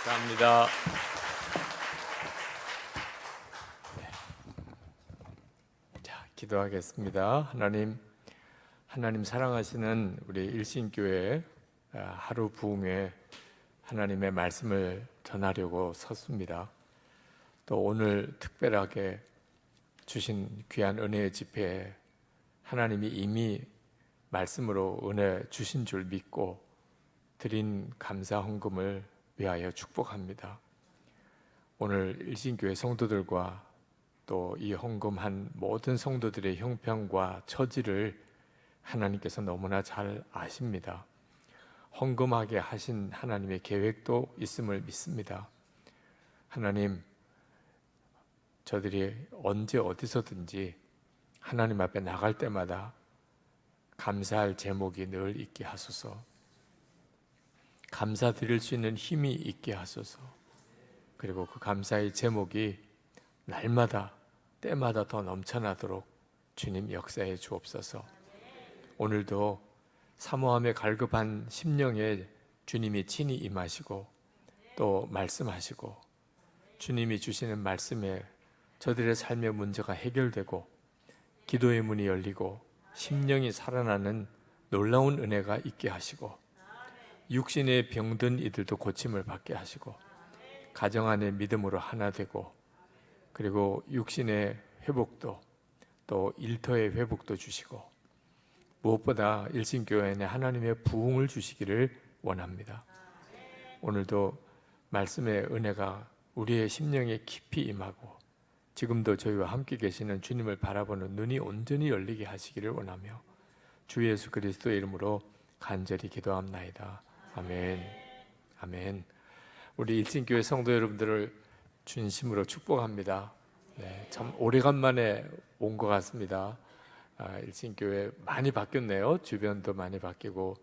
감사합니다. 자, 기도하겠습니다. 하나님 사랑하시는 우리 일신교회 하루 부흥회 하나님의 말씀을 전하려고 섰습니다. 또 오늘 특별하게 주신 귀한 은혜의 집회에 하나님이 이미 말씀으로 은혜 주신 줄 믿고 드린 감사 헌금을 위하여 축복합니다. 오늘 일신교회 성도들과 또 이 헌금한 모든 성도들의 형편과 처지를 하나님께서 너무나 잘 아십니다. 헌금하게 하신 하나님의 계획도 있음을 믿습니다. 하나님, 저들이 언제 어디서든지 하나님 앞에 나갈 때마다 감사할 제목이 늘 있게 하소서. 감사드릴 수 있는 힘이 있게 하소서. 그리고 그 감사의 제목이 날마다 때마다 더 넘쳐나도록 주님 역사해 주옵소서. 오늘도 사모함에 갈급한 심령에 주님이 친히 임하시고 또 말씀하시고 주님이 주시는 말씀에 저들의 삶의 문제가 해결되고 기도의 문이 열리고 심령이 살아나는 놀라운 은혜가 있게 하시고 육신의 병든 이들도 고침을 받게 하시고 가정 안의 믿음으로 하나 되고 그리고 육신의 회복도 또 일터의 회복도 주시고 무엇보다 일신교회에 하나님의 부흥을 주시기를 원합니다. 오늘도 말씀의 은혜가 우리의 심령에 깊이 임하고 지금도 저희와 함께 계시는 주님을 바라보는 눈이 온전히 열리게 하시기를 원하며 주 예수 그리스도의 이름으로 간절히 기도합나이다. 아멘. 아멘. 우리 일신교회 성도 여러분들을 진심으로 축복합니다. 네, 참 오래간만에 온 것 같습니다. 일신교회 많이 바뀌었네요. 주변도 많이 바뀌고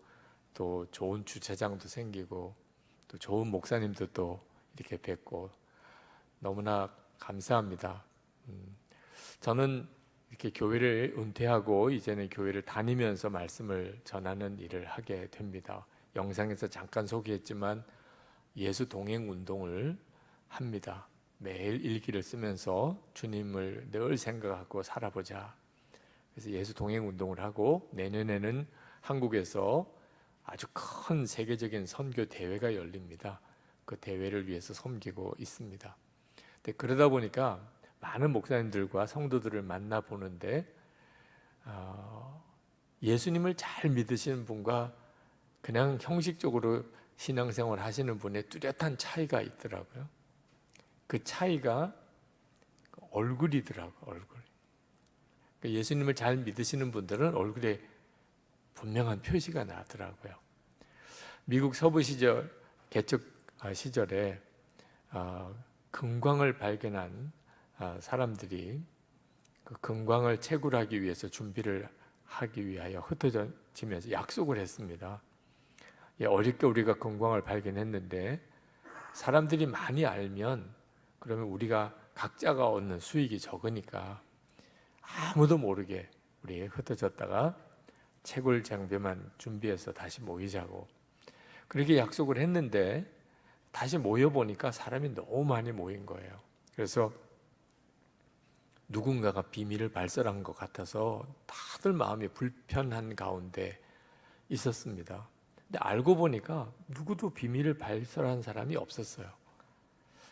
또 좋은 주차장도 생기고 또 좋은 목사님도 또 이렇게 뵙고 너무나 감사합니다. 저는 이렇게 교회를 은퇴하고 이제는 교회를 다니면서 말씀을 전하는 일을 하게 됩니다. 영상에서 잠깐 소개했지만 예수 동행 운동을 합니다. 매일 일기를 쓰면서 주님을 늘 생각하고 살아보자. 그래서 예수 동행 운동을 하고 내년에는 한국에서 아주 큰 세계적인 선교 대회가 열립니다. 그 대회를 위해서 섬기고 있습니다. 근데 그러다 보니까 많은 목사님들과 성도들을 만나보는데 예수님을 잘 믿으시는 분과 그냥 형식적으로 신앙생활 하시는 분의 뚜렷한 차이가 있더라고요. 그 차이가 얼굴이더라고요. 얼굴. 예수님을 잘 믿으시는 분들은 얼굴에 분명한 표시가 나더라고요. 미국 서부 시절 개척 시절에 금광을 발견한 사람들이 그 금광을 채굴하기 위해서 준비를 하기 위하여 흩어지면서 약속을 했습니다. 어렵게 우리가 금광을 발견했는데 사람들이 많이 알면 그러면 우리가 각자가 얻는 수익이 적으니까 아무도 모르게 우리 흩어졌다가 채굴 장비만 준비해서 다시 모이자고 그렇게 약속을 했는데 다시 모여보니까 사람이 너무 많이 모인 거예요. 그래서 누군가가 비밀을 발설한 것 같아서 다들 마음이 불편한 가운데 있었습니다. 근데 알고 보니까 누구도 비밀을 발설한 사람이 없었어요.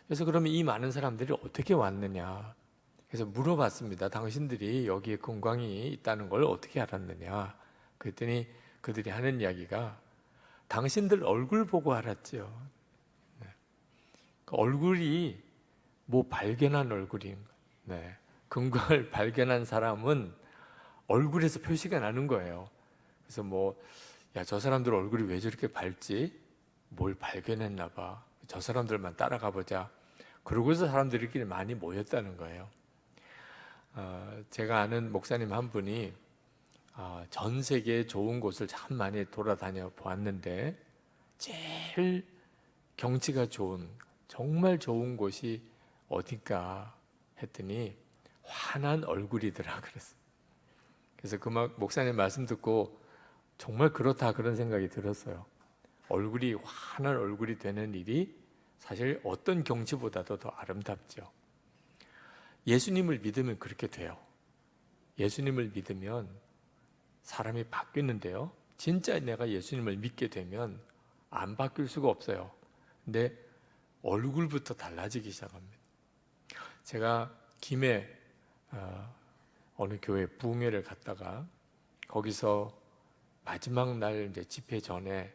그래서 그러면 이 많은 사람들이 어떻게 왔느냐? 그래서 물어봤습니다. 당신들이 여기에 금광이 있다는 걸 어떻게 알았느냐? 그랬더니 그들이 하는 이야기가 당신들 얼굴 보고 알았죠. 네. 그 얼굴이 뭐 발견한 얼굴인 거예요. 네. 금광을 발견한 사람은 얼굴에서 표시가 나는 거예요. 그래서 저 사람들 얼굴이 왜 저렇게 밝지? 뭘 발견했나 봐. 저 사람들만 따라가 보자. 그러고서 사람들끼리 많이 모였다는 거예요. 제가 아는 목사님 한 분이 전 세계에 좋은 곳을 참 많이 돌아다녀 보았는데 제일 경치가 좋은 정말 좋은 곳이 어딜까 했더니 환한 얼굴이더라 그랬어요. 그래서 그 목사님 말씀 듣고 정말 그렇다 그런 생각이 들었어요. 얼굴이 환한 얼굴이 되는 일이 사실 어떤 경치보다도 더 아름답죠. 예수님을 믿으면 그렇게 돼요. 예수님을 믿으면 사람이 바뀌는데요. 진짜 내가 예수님을 믿게 되면 안 바뀔 수가 없어요. 근데 얼굴부터 달라지기 시작합니다. 제가 김해 어느 교회 부흥회를 갔다가 거기서 마지막 날 이제 집회 전에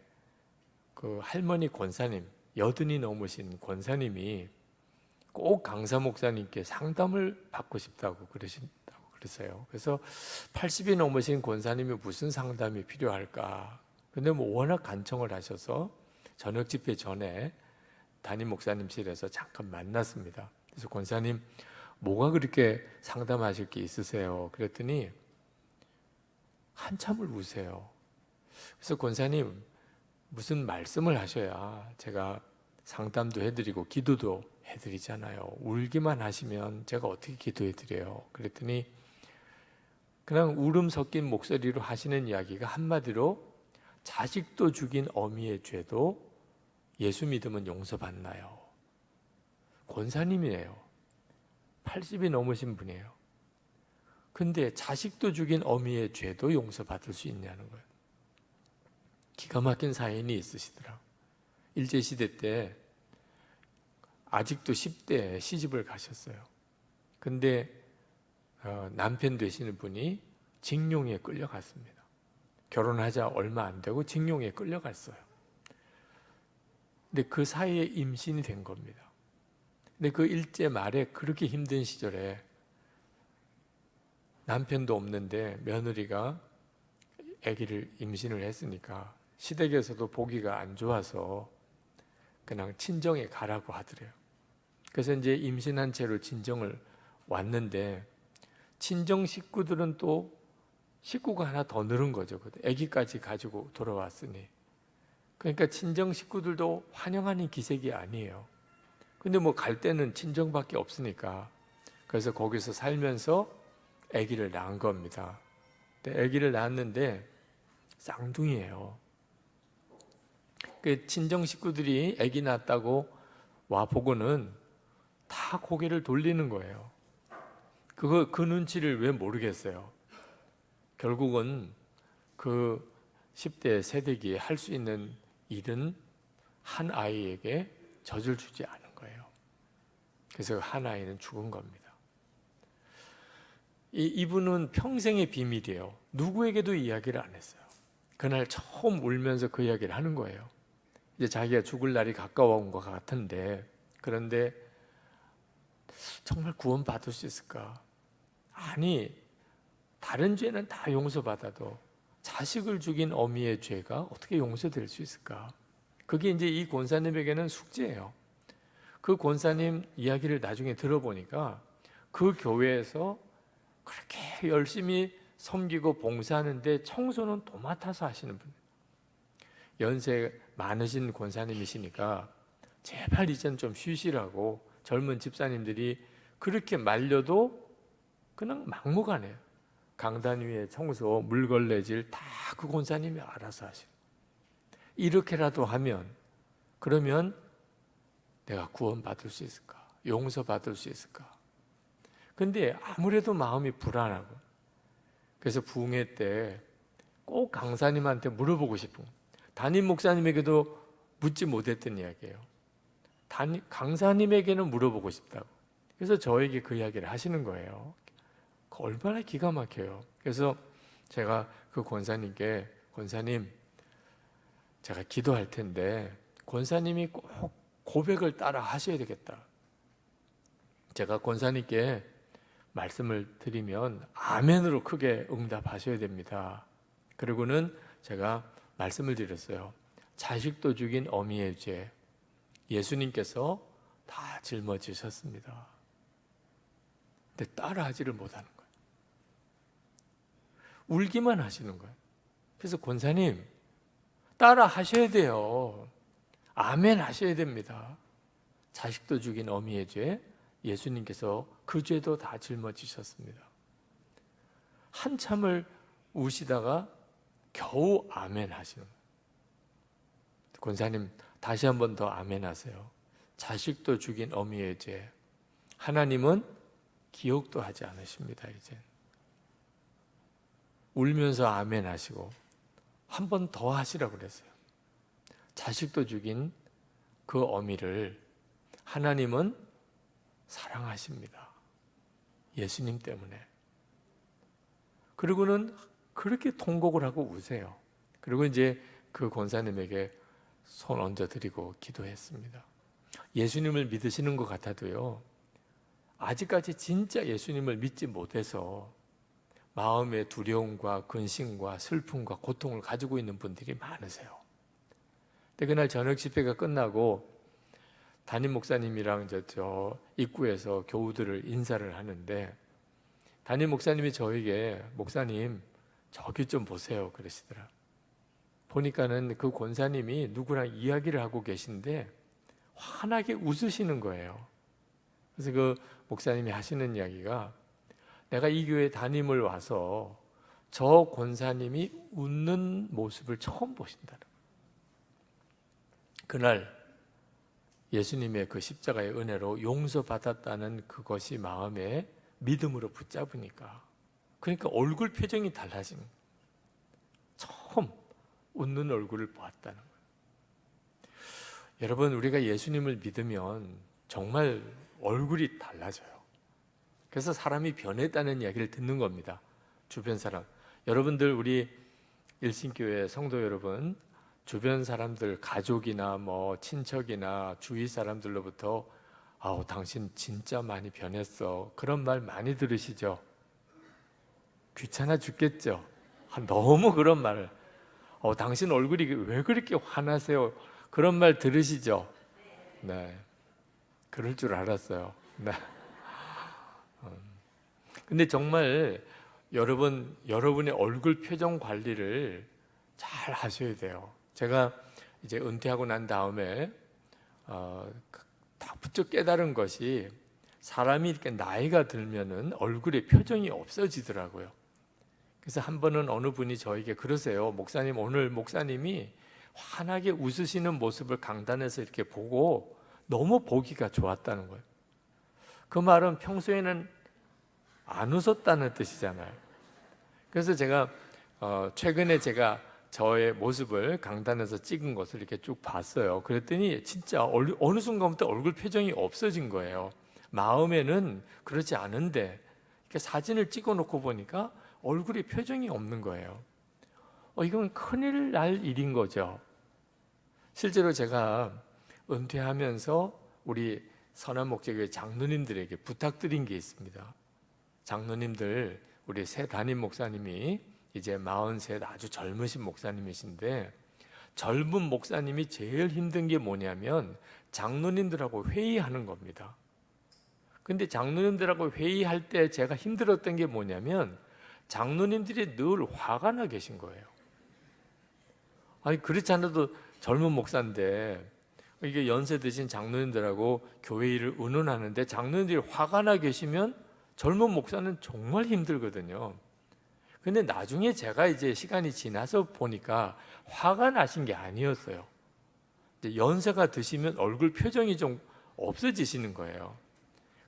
그 할머니 권사님, 80이 넘으신 권사님이 꼭 강사 목사님께 상담을 받고 싶다고 그러세요. 그래서 80이 넘으신 권사님이 무슨 상담이 필요할까? 근데 뭐 워낙 간청을 하셔서 저녁 집회 전에 담임 목사님실에서 잠깐 만났습니다. 그래서 권사님, 뭐가 그렇게 상담하실 게 있으세요? 그랬더니 한참을 우세요. 그래서 권사님, 무슨 말씀을 하셔야 제가 상담도 해드리고 기도도 해드리잖아요. 울기만 하시면 제가 어떻게 기도해드려요? 그랬더니 그냥 울음 섞인 목소리로 하시는 이야기가 한마디로 자식도 죽인 어미의 죄도 예수 믿으면 용서받나요? 권사님이에요. 80이 넘으신 분이에요. 근데 자식도 죽인 어미의 죄도 용서받을 수 있냐는 거예요. 기가 막힌 사연이 있으시더라. 일제시대 때 아직도 10대에 시집을 가셨어요. 근데 남편 되시는 분이 징용에 끌려갔습니다. 결혼하자 얼마 안 되고 징용에 끌려갔어요. 근데 그 사이에 임신이 된 겁니다. 근데 그 일제 말에 그렇게 힘든 시절에 남편도 없는데 며느리가 아기를 임신을 했으니까 시댁에서도 보기가 안 좋아서 그냥 친정에 가라고 하더래요. 그래서 이제 임신한 채로 친정을 왔는데 친정 식구들은 또 식구가 하나 더 늘은 거죠. 아기까지 가지고 돌아왔으니. 그러니까 친정 식구들도 환영하는 기색이 아니에요. 근데 뭐 갈 때는 친정밖에 없으니까 그래서 거기서 살면서 아기를 낳은 겁니다. 근데 아기를 낳았는데 쌍둥이에요. 그 친정 식구들이 아기 낳았다고 와 보고는 다 고개를 돌리는 거예요. 그 눈치를 왜 모르겠어요. 결국은 그 10대 세대기에 할 수 있는 일은 한 아이에게 젖을 주지 않은 거예요. 그래서 한 아이는 죽은 겁니다. 이분은 평생의 비밀이에요. 누구에게도 이야기를 안 했어요. 그날 처음 울면서 그 이야기를 하는 거예요. 이제 자기가 죽을 날이 가까워온 것 같은데, 그런데 정말 구원받을 수 있을까? 아니, 다른 죄는 다 용서받아도 자식을 죽인 어미의 죄가 어떻게 용서될 수 있을까? 그게 이제 이 권사님에게는 숙제예요. 그 권사님 이야기를 나중에 들어보니까 그 교회에서 그렇게 열심히 섬기고 봉사하는데 청소는 도맡아서 하시는 분. 연세 많으신 권사님이시니까 제발 이젠 좀 쉬시라고 젊은 집사님들이 그렇게 말려도 그냥 막무가내요. 강단 위에 청소, 물걸레질 다 그 권사님이 알아서 하시고, 이렇게라도 하면, 그러면 내가 구원받을 수 있을까? 용서받을 수 있을까? 근데 아무래도 마음이 불안하고, 그래서 부흥회 때 꼭 강사님한테 물어보고 싶은, 담임 목사님에게도 묻지 못했던 이야기예요. 강사님에게는 물어보고 싶다고. 그래서 저에게 그 이야기를 하시는 거예요. 얼마나 기가 막혀요. 그래서 제가 그 권사님께, 권사님, 제가 기도할 텐데 권사님이 꼭 고백을 따라 하셔야 되겠다. 제가 권사님께 말씀을 드리면 아멘으로 크게 응답하셔야 됩니다. 그리고는 제가 말씀을 드렸어요. 자식도 죽인 어미의 죄 예수님께서 다 짊어지셨습니다. 근데 따라하지를 못하는 거예요. 울기만 하시는 거예요. 그래서 권사님, 따라 하셔야 돼요. 아멘 하셔야 됩니다. 자식도 죽인 어미의 죄 예수님께서 그 죄도 다 짊어지셨습니다. 한참을 우시다가 겨우 아멘 하시는 거예요. 권사님, 다시 한 번 더 아멘 하세요. 자식도 죽인 어미의 죄, 하나님은 기억도 하지 않으십니다. 이제 울면서 아멘 하시고 한 번 더 하시라고 그랬어요. 자식도 죽인 그 어미를 하나님은 사랑하십니다. 예수님 때문에. 그리고는 그렇게 통곡을 하고 우세요. 그리고 이제 그 권사님에게 손 얹어드리고 기도했습니다. 예수님을 믿으시는 것 같아도요, 아직까지 진짜 예수님을 믿지 못해서 마음의 두려움과 근심과 슬픔과 고통을 가지고 있는 분들이 많으세요. 근데 그날 저녁 집회가 끝나고 담임 목사님이랑 저 입구에서 교우들을 인사를 하는데, 담임 목사님이 저에게 목사님 저기 좀 보세요 그러시더라. 보니까는 그 권사님이 누구랑 이야기를 하고 계신데 환하게 웃으시는 거예요. 그래서 그 목사님이 하시는 이야기가, 내가 이 교회 담임을 와서 저 권사님이 웃는 모습을 처음 보신다는 거예요. 그날 예수님의 그 십자가의 은혜로 용서받았다는 그것이 마음에 믿음으로 붙잡으니까, 그러니까 얼굴 표정이 달라진 거예요. 처음 웃는 얼굴을 보았다는 거예요. 여러분, 우리가 예수님을 믿으면 정말 얼굴이 달라져요. 그래서 사람이 변했다는 이야기를 듣는 겁니다. 주변 사람, 여러분들, 우리 일신교회 성도 여러분, 주변 사람들, 가족이나 뭐 친척이나 주위 사람들로부터 아우 당신 진짜 많이 변했어, 그런 말 많이 들으시죠? 귀찮아 죽겠죠? 너무 그런 말을, 당신 얼굴이 왜 그렇게 환하세요, 그런 말 들으시죠? 네, 그럴 줄 알았어요. 네. 근데 정말 여러분의 얼굴 표정 관리를 잘 하셔야 돼요. 제가 이제 은퇴하고 난 다음에 다 부쩍 깨달은 것이, 사람이 이렇게 나이가 들면은 얼굴에 표정이 없어지더라고요. 그래서 한 번은 어느 분이 저에게 그러세요. 목사님, 오늘 목사님이 환하게 웃으시는 모습을 강단에서 이렇게 보고 너무 보기가 좋았다는 거예요. 그 말은 평소에는 안 웃었다는 뜻이잖아요. 그래서 제가 최근에 제가 저의 모습을 강단에서 찍은 것을 이렇게 쭉 봤어요. 그랬더니 진짜 어느 순간부터 얼굴 표정이 없어진 거예요. 마음에는 그렇지 않은데 이렇게 사진을 찍어놓고 보니까 얼굴에 표정이 없는 거예요. 이건 큰일 날 일인 거죠. 실제로 제가 은퇴하면서 우리 선한목적교회 장로님들에게 부탁드린 게 있습니다. 장로님들, 우리 새 담임 목사님이 이제 43 아주 젊으신 목사님이신데, 젊은 목사님이 제일 힘든 게 뭐냐면 장로님들하고 회의하는 겁니다. 근데 장로님들하고 회의할 때 제가 힘들었던 게 뭐냐면 장로님들이 늘 화가 나 계신 거예요. 아니, 그렇지 않아도 젊은 목사인데 이게 연세 드신 장로님들하고 교회 일을 의논하는데 장로님들이 화가 나 계시면 젊은 목사는 정말 힘들거든요. 근데 나중에 제가 이제 시간이 지나서 보니까 화가 나신 게 아니었어요. 연세가 드시면 얼굴 표정이 좀 없어지시는 거예요.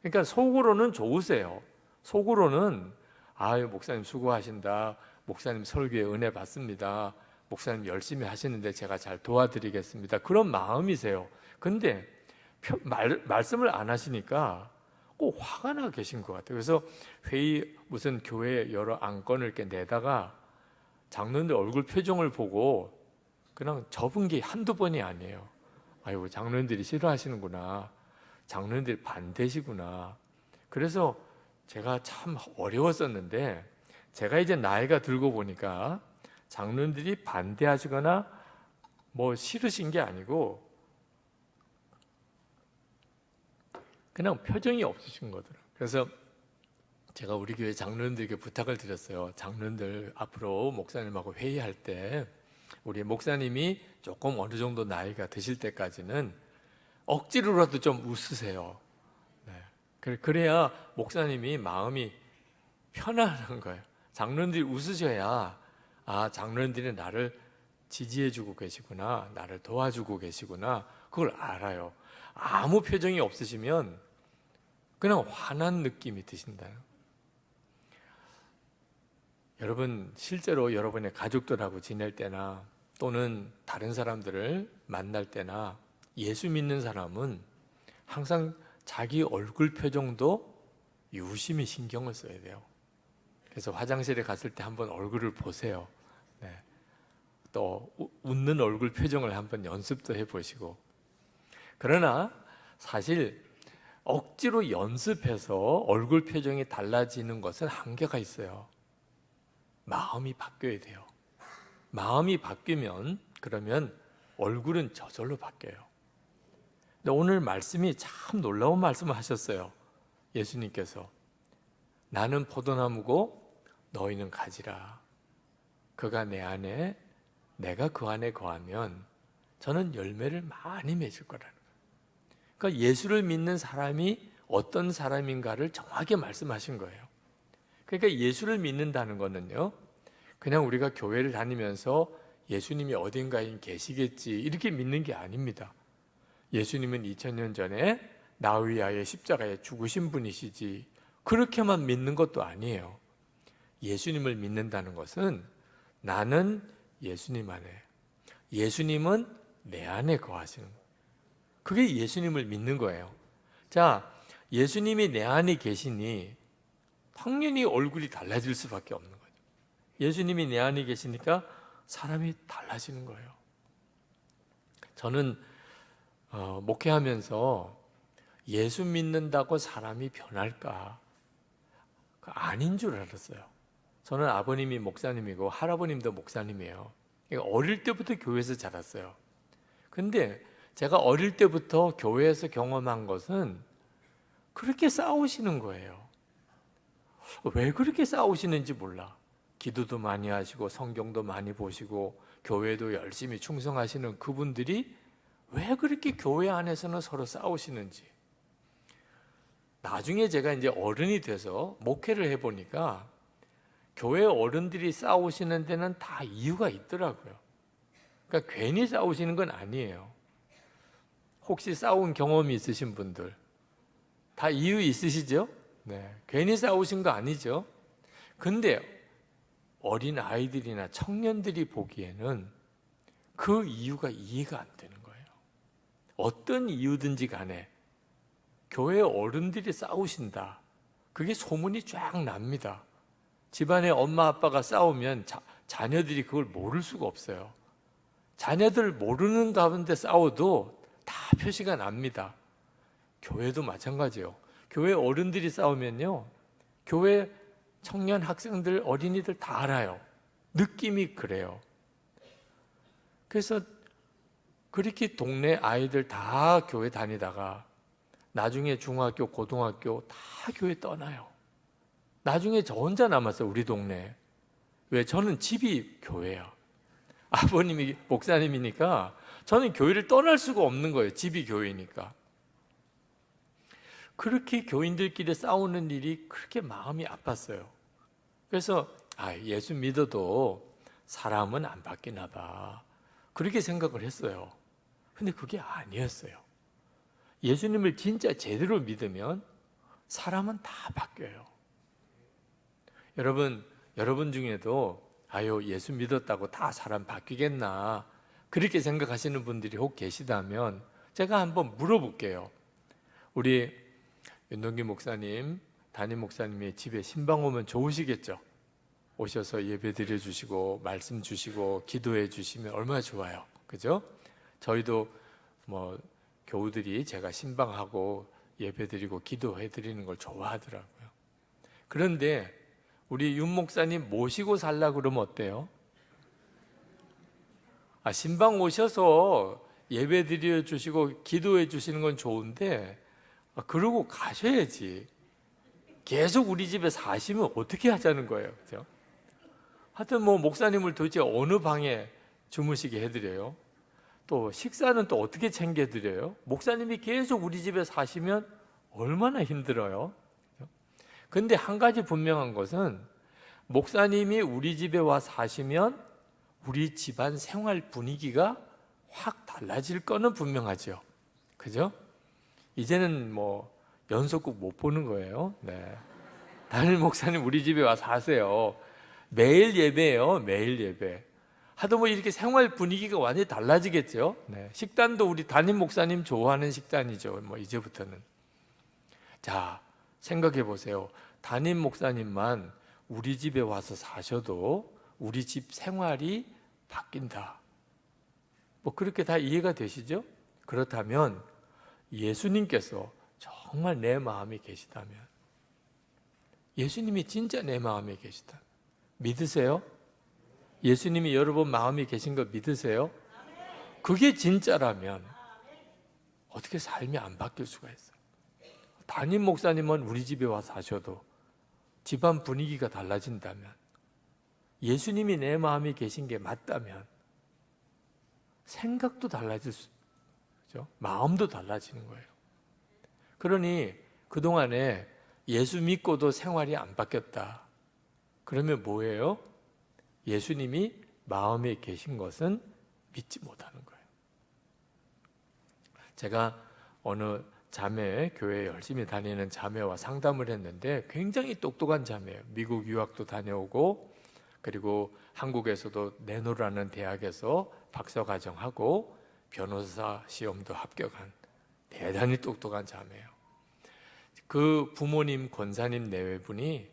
그러니까 속으로는 좋으세요. 속으로는 아유, 목사님 수고하신다, 목사님 설교에 은혜 받습니다, 목사님 열심히 하시는데 제가 잘 도와드리겠습니다, 그런 마음이세요. 근데 말씀을 안 하시니까 꼭 화가 나 계신 것 같아요. 그래서 회의, 무슨 교회 여러 안건을 이렇게 내다가 장로님들 얼굴 표정을 보고 그냥 접은 게 한두 번이 아니에요. 아이고, 장로님들이 싫어하시는구나, 장로님들이 반대시구나. 그래서 제가 참 어려웠었는데, 제가 이제 나이가 들고 보니까 장로님들이 반대하시거나 뭐 싫으신 게 아니고 그냥 표정이 없으신 거더라고요. 그래서 제가 우리 교회 장로님들에게 부탁을 드렸어요. 장로님들 앞으로 목사님하고 회의할 때 우리 목사님이 조금 어느 정도 나이가 드실 때까지는 억지로라도 좀 웃으세요. 네. 그래야 목사님이 마음이 편안한 거예요. 장로님들이 웃으셔야 장로님들이 나를 지지해주고 계시구나, 나를 도와주고 계시구나, 그걸 알아요. 아무 표정이 없으시면 그냥 화난 느낌이 드신다. 여러분, 실제로 여러분의 가족들하고 지낼 때나 또는 다른 사람들을 만날 때나 예수 믿는 사람은 항상 자기 얼굴 표정도 유심히 신경을 써야 돼요. 그래서 화장실에 갔을 때 한번 얼굴을 보세요. 네. 또 웃는 얼굴 표정을 한번 연습도 해보시고. 그러나 사실 억지로 연습해서 얼굴 표정이 달라지는 것은 한계가 있어요. 마음이 바뀌어야 돼요. 마음이 바뀌면 그러면 얼굴은 저절로 바뀌어요. 근데 오늘 말씀이 참 놀라운 말씀을 하셨어요. 예수님께서 나는 포도나무고 너희는 가지라. 그가 내 안에 내가 그 안에 거하면 저는 열매를 많이 맺을 거라는 거예요. 그러니까 예수를 믿는 사람이 어떤 사람인가를 정확하게 말씀하신 거예요. 그러니까 예수를 믿는다는 거는요, 그냥 우리가 교회를 다니면서 예수님이 어딘가에 계시겠지 이렇게 믿는 게 아닙니다. 예수님은 2000년 전에 나 위하여 십자가에 죽으신 분이시지 그렇게만 믿는 것도 아니에요. 예수님을 믿는다는 것은 나는 예수님 안에, 예수님은 내 안에 거하시는 거예요. 그게 예수님을 믿는 거예요. 자, 예수님이 내 안에 계시니 당연히 얼굴이 달라질 수밖에 없는 거죠. 예수님이 내 안에 계시니까 사람이 달라지는 거예요. 저는 목회하면서 예수 믿는다고 사람이 변할까? 아닌 줄 알았어요. 저는 아버님이 목사님이고 할아버님도 목사님이에요. 그러니까 어릴 때부터 교회에서 자랐어요. 근데 제가 어릴 때부터 교회에서 경험한 것은 그렇게 싸우시는 거예요. 왜 그렇게 싸우시는지 몰라. 기도도 많이 하시고 성경도 많이 보시고 교회도 열심히 충성하시는 그분들이 왜 그렇게 교회 안에서는 서로 싸우시는지. 나중에 제가 이제 어른이 돼서 목회를 해보니까 교회 어른들이 싸우시는 데는 다 이유가 있더라고요. 그러니까 괜히 싸우시는 건 아니에요. 혹시 싸운 경험이 있으신 분들 다 이유 있으시죠? 네, 괜히 싸우신 거 아니죠? 근데 어린 아이들이나 청년들이 보기에는 그 이유가 이해가 안 되는 거예요. 어떤 이유든지 간에 교회 어른들이 싸우신다. 그게 소문이 쫙 납니다. 집안에 엄마 아빠가 싸우면 자녀들이 그걸 모를 수가 없어요. 자녀들 모르는 가운데 싸워도 다 표시가 납니다. 교회도 마찬가지예요. 교회 어른들이 싸우면요, 교회 청년, 학생들, 어린이들 다 알아요. 느낌이 그래요. 그래서 그렇게 동네 아이들 다 교회 다니다가 나중에 중학교, 고등학교 다 교회 떠나요. 나중에 저 혼자 남았어요, 우리 동네에. 왜? 저는 집이 교회야. 아버님이 목사님이니까 저는 교회를 떠날 수가 없는 거예요. 집이 교회니까. 그렇게 교인들끼리 싸우는 일이 그렇게 마음이 아팠어요. 그래서 예수 믿어도 사람은 안 바뀌나 봐. 그렇게 생각을 했어요. 근데 그게 아니었어요. 예수님을 진짜 제대로 믿으면 사람은 다 바뀌어요. 여러분 중에도 예수 믿었다고 다 사람 바뀌겠나 그렇게 생각하시는 분들이 혹 계시다면 제가 한번 물어볼게요. 우리 윤동기 목사님, 담임 목사님이 집에 신방 오면 좋으시겠죠? 오셔서 예배 드려주시고 말씀 주시고 기도해 주시면 얼마나 좋아요. 그죠? 저희도 교우들이 제가 신방하고 예배 드리고 기도해 드리는 걸 좋아하더라고요. 그런데 우리 윤 목사님 모시고 살라 그러면 어때요? 신방 오셔서 예배 드려 주시고 기도해 주시는 건 좋은데 그러고 가셔야지. 계속 우리 집에 사시면 어떻게 하자는 거예요, 그죠? 하여튼 목사님을 도대체 어느 방에 주무시게 해드려요? 또 식사는 또 어떻게 챙겨드려요? 목사님이 계속 우리 집에 사시면 얼마나 힘들어요? 근데 한 가지 분명한 것은 목사님이 우리 집에 와 사시면 우리 집안 생활 분위기가 확 달라질 거는 분명하죠. 그죠? 이제는 뭐 연속극 못 보는 거예요. 네. 담임 목사님 우리 집에 와서 하세요. 매일 예배예요. 매일 예배. 하도 뭐 이렇게 생활 분위기가 완전히 달라지겠죠. 네. 식단도 우리 담임 목사님 좋아하는 식단이죠. 뭐 이제부터는. 자, 생각해 보세요. 담임 목사님만 우리 집에 와서 사셔도 우리 집 생활이 바뀐다. 뭐 그렇게 다 이해가 되시죠? 그렇다면 예수님께서 정말 내 마음에 계시다면, 예수님이 진짜 내 마음에 계시다 믿으세요? 예수님이 여러분 마음에 계신 거 믿으세요? 그게 진짜라면 어떻게 삶이 안 바뀔 수가 있어요? 담임 목사님은 우리 집에 와서 하셔도 집안 분위기가 달라진다면, 예수님이 내 마음에 계신 게 맞다면 생각도 달라질 수, 그렇죠? 마음도 달라지는 거예요. 그러니 그동안에 예수 믿고도 생활이 안 바뀌었다. 그러면 뭐예요? 예수님이 마음에 계신 것은 믿지 못하는 거예요. 제가 어느 자매, 교회에 열심히 다니는 자매와 상담을 했는데 굉장히 똑똑한 자매예요. 미국 유학도 다녀오고 그리고 한국에서도 내노라는 대학에서 박사과정하고 변호사 시험도 합격한 대단히 똑똑한 자매예요. 그 부모님, 권사님 내외분이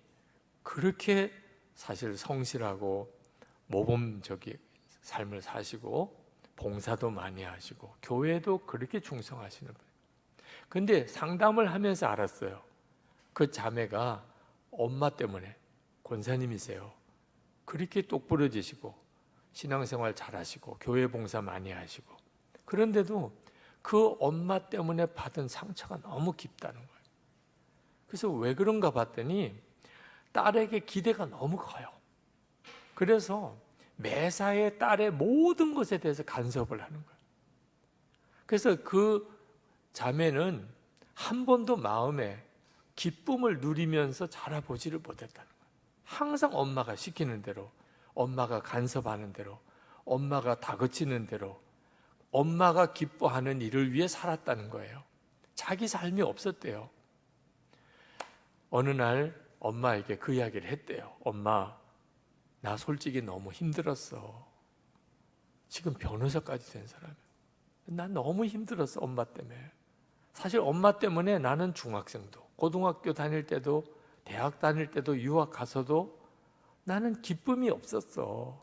그렇게 사실 성실하고 모범적인 삶을 사시고 봉사도 많이 하시고 교회도 그렇게 충성하시는 분이에요. 근데 상담을 하면서 알았어요. 그 자매가 엄마 때문에, 권사님이세요, 그렇게 똑부러지시고 신앙생활 잘하시고 교회 봉사 많이 하시고 그런데도 그 엄마 때문에 받은 상처가 너무 깊다는 거예요. 그래서 왜 그런가 봤더니 딸에게 기대가 너무 커요. 그래서 매사에 딸의 모든 것에 대해서 간섭을 하는 거예요. 그래서 그 자매는 한 번도 마음에 기쁨을 누리면서 자라보지를 못했다는 거예요. 항상 엄마가 시키는 대로, 엄마가 간섭하는 대로, 엄마가 다그치는 대로, 엄마가 기뻐하는 일을 위해 살았다는 거예요. 자기 삶이 없었대요. 어느 날 엄마에게 그 이야기를 했대요. 엄마, 나 솔직히 너무 힘들었어. 지금 변호사까지 된 사람이야. 난 너무 힘들었어, 엄마 때문에. 사실 엄마 때문에 나는 중학생도, 고등학교 다닐 때도, 대학 다닐 때도, 유학 가서도 나는 기쁨이 없었어.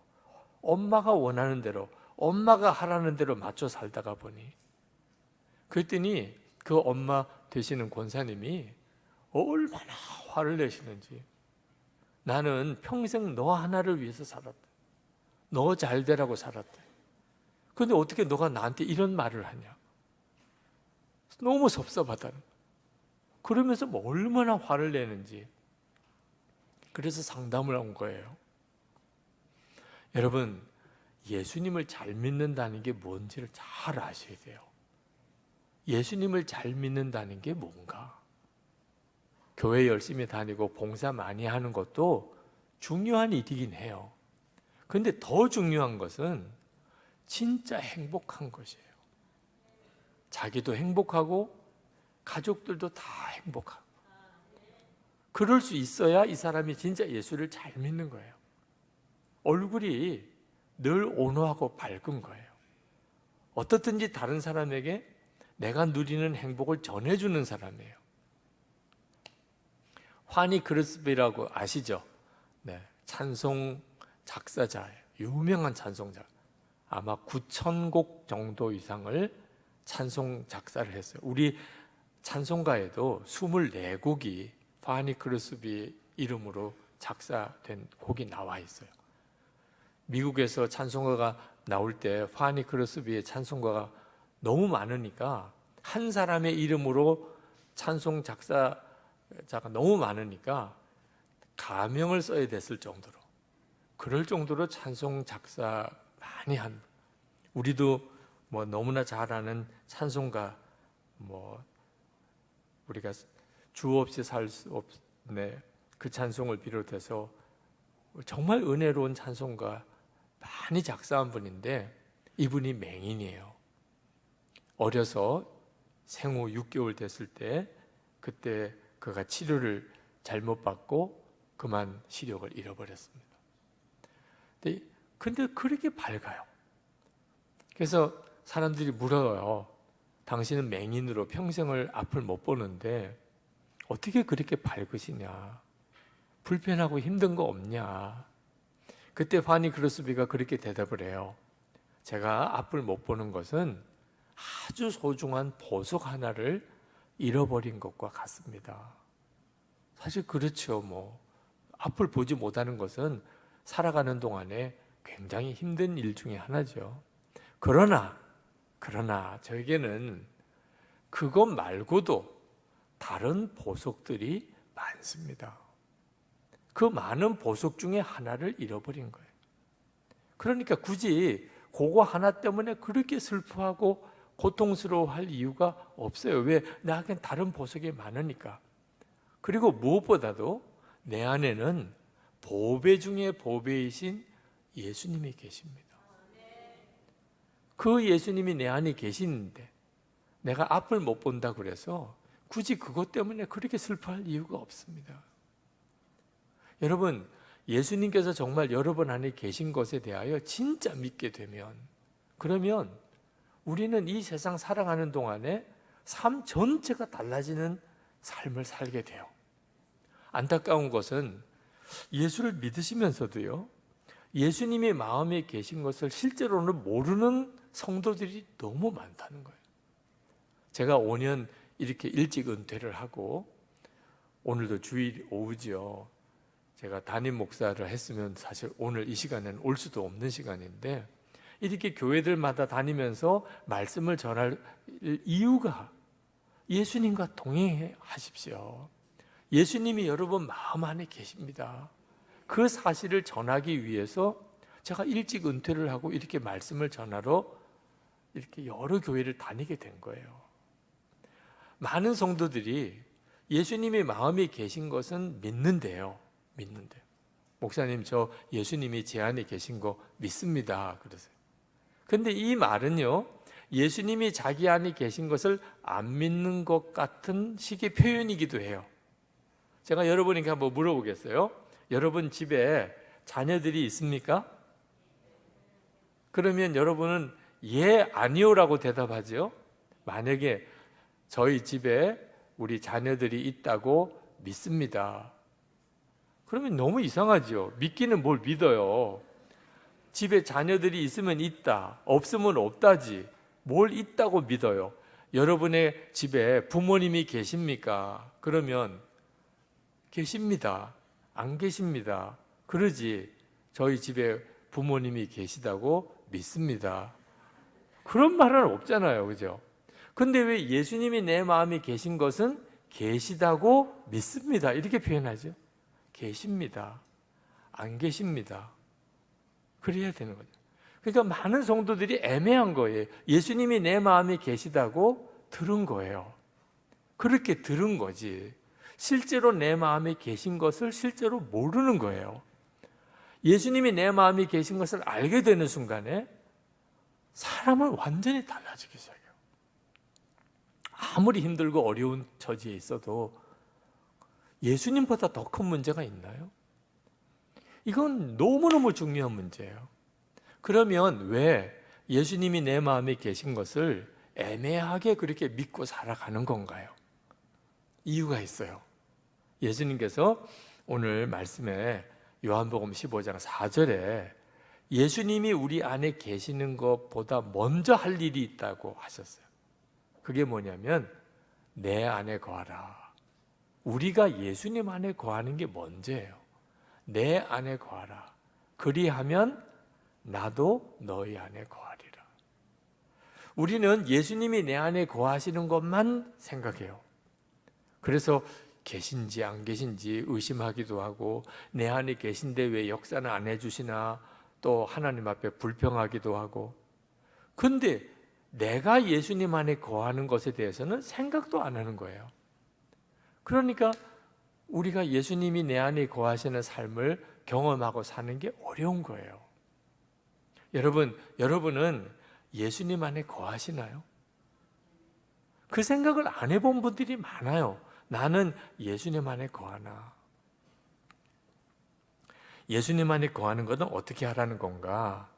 엄마가 원하는 대로, 엄마가 하라는 대로 맞춰 살다가 보니. 그랬더니 그 엄마 되시는 권사님이 얼마나 화를 내시는지. 나는 평생 너 하나를 위해서 살았다. 너 잘 되라고 살았다. 그런데 어떻게 너가 나한테 이런 말을 하냐. 너무 섭섭하다는 거예요. 그러면서 뭐 얼마나 화를 내는지. 그래서 상담을 한 거예요. 여러분, 예수님을 잘 믿는다는 게 뭔지를 잘 아셔야 돼요. 예수님을 잘 믿는다는 게 뭔가? 교회 열심히 다니고 봉사 많이 하는 것도 중요한 일이긴 해요. 그런데 더 중요한 것은 진짜 행복한 것이에요. 자기도 행복하고 가족들도 다 행복하고. 그럴 수 있어야 이 사람이 진짜 예수를 잘 믿는 거예요. 얼굴이 늘 온화하고 밝은 거예요. 어떻든지 다른 사람에게 내가 누리는 행복을 전해주는 사람이에요. 화니 크리스비라고 아시죠? 네, 찬송 작사자예요. 유명한 찬송자. 아마 9,000곡 정도 이상을 찬송 작사를 했어요. 우리 찬송가에도 24곡이 파니 크리스비 이름으로 작사된 곡이 나와 있어요. 미국에서 찬송가가 나올 때 파니 크리스비의 찬송가가 너무 많으니까, 한 사람의 이름으로 찬송 작사자가 너무 많으니까 가명을 써야 됐을 정도로, 그럴 정도로 찬송 작사 많이 한, 우리도 뭐 너무나 잘 아는 찬송가, 뭐 우리가 주 없이 살 수 없네, 그 찬송을 비롯해서 정말 은혜로운 찬송가 많이 작사한 분인데 이분이 맹인이에요. 어려서 생후 6개월 됐을 때 그때 그가 치료를 잘못 받고 그만 시력을 잃어버렸습니다. 근데 그렇게 밝아요. 그래서 사람들이 물어요. 당신은 맹인으로 평생을 앞을 못 보는데 어떻게 그렇게 밝으시냐? 불편하고 힘든 거 없냐? 그때 파니 크로스비가 그렇게 대답을 해요. 제가 앞을 못 보는 것은 아주 소중한 보석 하나를 잃어버린 것과 같습니다. 사실 그렇죠. 앞을 보지 못하는 것은 살아가는 동안에 굉장히 힘든 일 중에 하나죠. 그러나 저에게는 그것 말고도 다른 보석들이 많습니다. 그 많은 보석 중에 하나를 잃어버린 거예요. 그러니까 굳이 그거 하나 때문에 그렇게 슬퍼하고 고통스러워할 이유가 없어요. 왜? 나에겐 다른 보석이 많으니까. 그리고 무엇보다도 내 안에는 보배 중에 보배이신 예수님이 계십니다. 그 예수님이 내 안에 계시는데 내가 앞을 못 본다 그래서 굳이 그것 때문에 그렇게 슬퍼할 이유가 없습니다. 여러분, 예수님께서 정말 여러분 안에 계신 것에 대하여 진짜 믿게 되면, 그러면 우리는 이 세상 살아가는 동안에 삶 전체가 달라지는 삶을 살게 돼요. 안타까운 것은 예수를 믿으시면서도요, 예수님이 마음에 계신 것을 실제로는 모르는 성도들이 너무 많다는 거예요. 제가 5년 이렇게 일찍 은퇴를 하고 오늘도 주일 오후죠. 제가 담임 목사를 했으면 사실 오늘 이 시간에는 올 수도 없는 시간인데 이렇게 교회들마다 다니면서 말씀을 전할 이유가 예수님과 동행하십시오. 예수님이 여러분 마음 안에 계십니다. 그 사실을 전하기 위해서 제가 일찍 은퇴를 하고 이렇게 말씀을 전하러 이렇게 여러 교회를 다니게 된 거예요. 많은 성도들이 예수님이 마음에 계신 것은 믿는데요. 목사님, 저 예수님이 제 안에 계신 거 믿습니다. 그러세요. 근데 이 말은요, 예수님이 자기 안에 계신 것을 안 믿는 것 같은 식의 표현이기도 해요. 제가 여러분에게 한번 물어보겠어요. 여러분 집에 자녀들이 있습니까? 그러면 여러분은 예, 아니요라고 대답하죠. 만약에 저희 집에 우리 자녀들이 있다고 믿습니다. 그러면 너무 이상하죠. 믿기는 뭘 믿어요. 집에 자녀들이 있으면 있다, 없으면 없다지. 뭘 있다고 믿어요. 여러분의 집에 부모님이 계십니까? 그러면 계십니다. 안 계십니다. 그러지. 저희 집에 부모님이 계시다고 믿습니다. 그런 말은 없잖아요. 그죠? 근데 왜 예수님이 내 마음에 계신 것은 계시다고 믿습니다. 이렇게 표현하죠. 계십니다. 안 계십니다. 그래야 되는 거죠. 그러니까 많은 성도들이 애매한 거예요. 예수님이 내 마음에 계시다고 들은 거예요. 그렇게 들은 거지. 실제로 내 마음에 계신 것을 실제로 모르는 거예요. 예수님이 내 마음에 계신 것을 알게 되는 순간에 사람은 완전히 달라지기 시작해요. 아무리 힘들고 어려운 처지에 있어도 예수님보다 더 큰 문제가 있나요? 이건 너무너무 중요한 문제예요. 그러면 왜 예수님이 내 마음에 계신 것을 애매하게 그렇게 믿고 살아가는 건가요? 이유가 있어요. 예수님께서 오늘 말씀에 요한복음 15장 4절에 예수님이 우리 안에 계시는 것보다 먼저 할 일이 있다고 하셨어요. 그게 뭐냐면 내 안에 거하라. 우리가 예수님 안에 거하는 게 먼저예요. 내 안에 거하라. 그리하면 나도 너희 안에 거하리라. 우리는 예수님이 내 안에 거하시는 것만 생각해요. 그래서 계신지 안 계신지 의심하기도 하고, 내 안에 계신데 왜 역사는 안 해주시나, 또 하나님 앞에 불평하기도 하고. 근데 내가 예수님 안에 거하는 것에 대해서는 생각도 안 하는 거예요. 그러니까 우리가 예수님이 내 안에 거하시는 삶을 경험하고 사는 게 어려운 거예요. 여러분은 예수님 안에 거하시나요? 그 생각을 안 해본 분들이 많아요. 나는 예수님 안에 거하나? 예수님 안에 거하는 것은 어떻게 하라는 건가?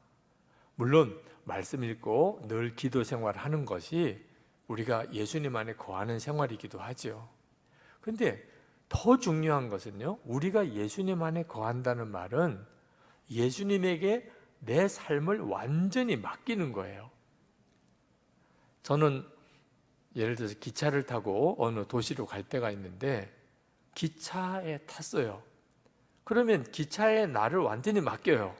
물론 말씀 읽고 늘 기도 생활하는 것이 우리가 예수님 안에 거하는 생활이기도 하죠. 그런데 더 중요한 것은요, 우리가 예수님 안에 거한다는 말은 예수님에게 내 삶을 완전히 맡기는 거예요. 저는 예를 들어서 기차를 타고 어느 도시로 갈 때가 있는데 기차에 탔어요. 그러면 기차에 나를 완전히 맡겨요.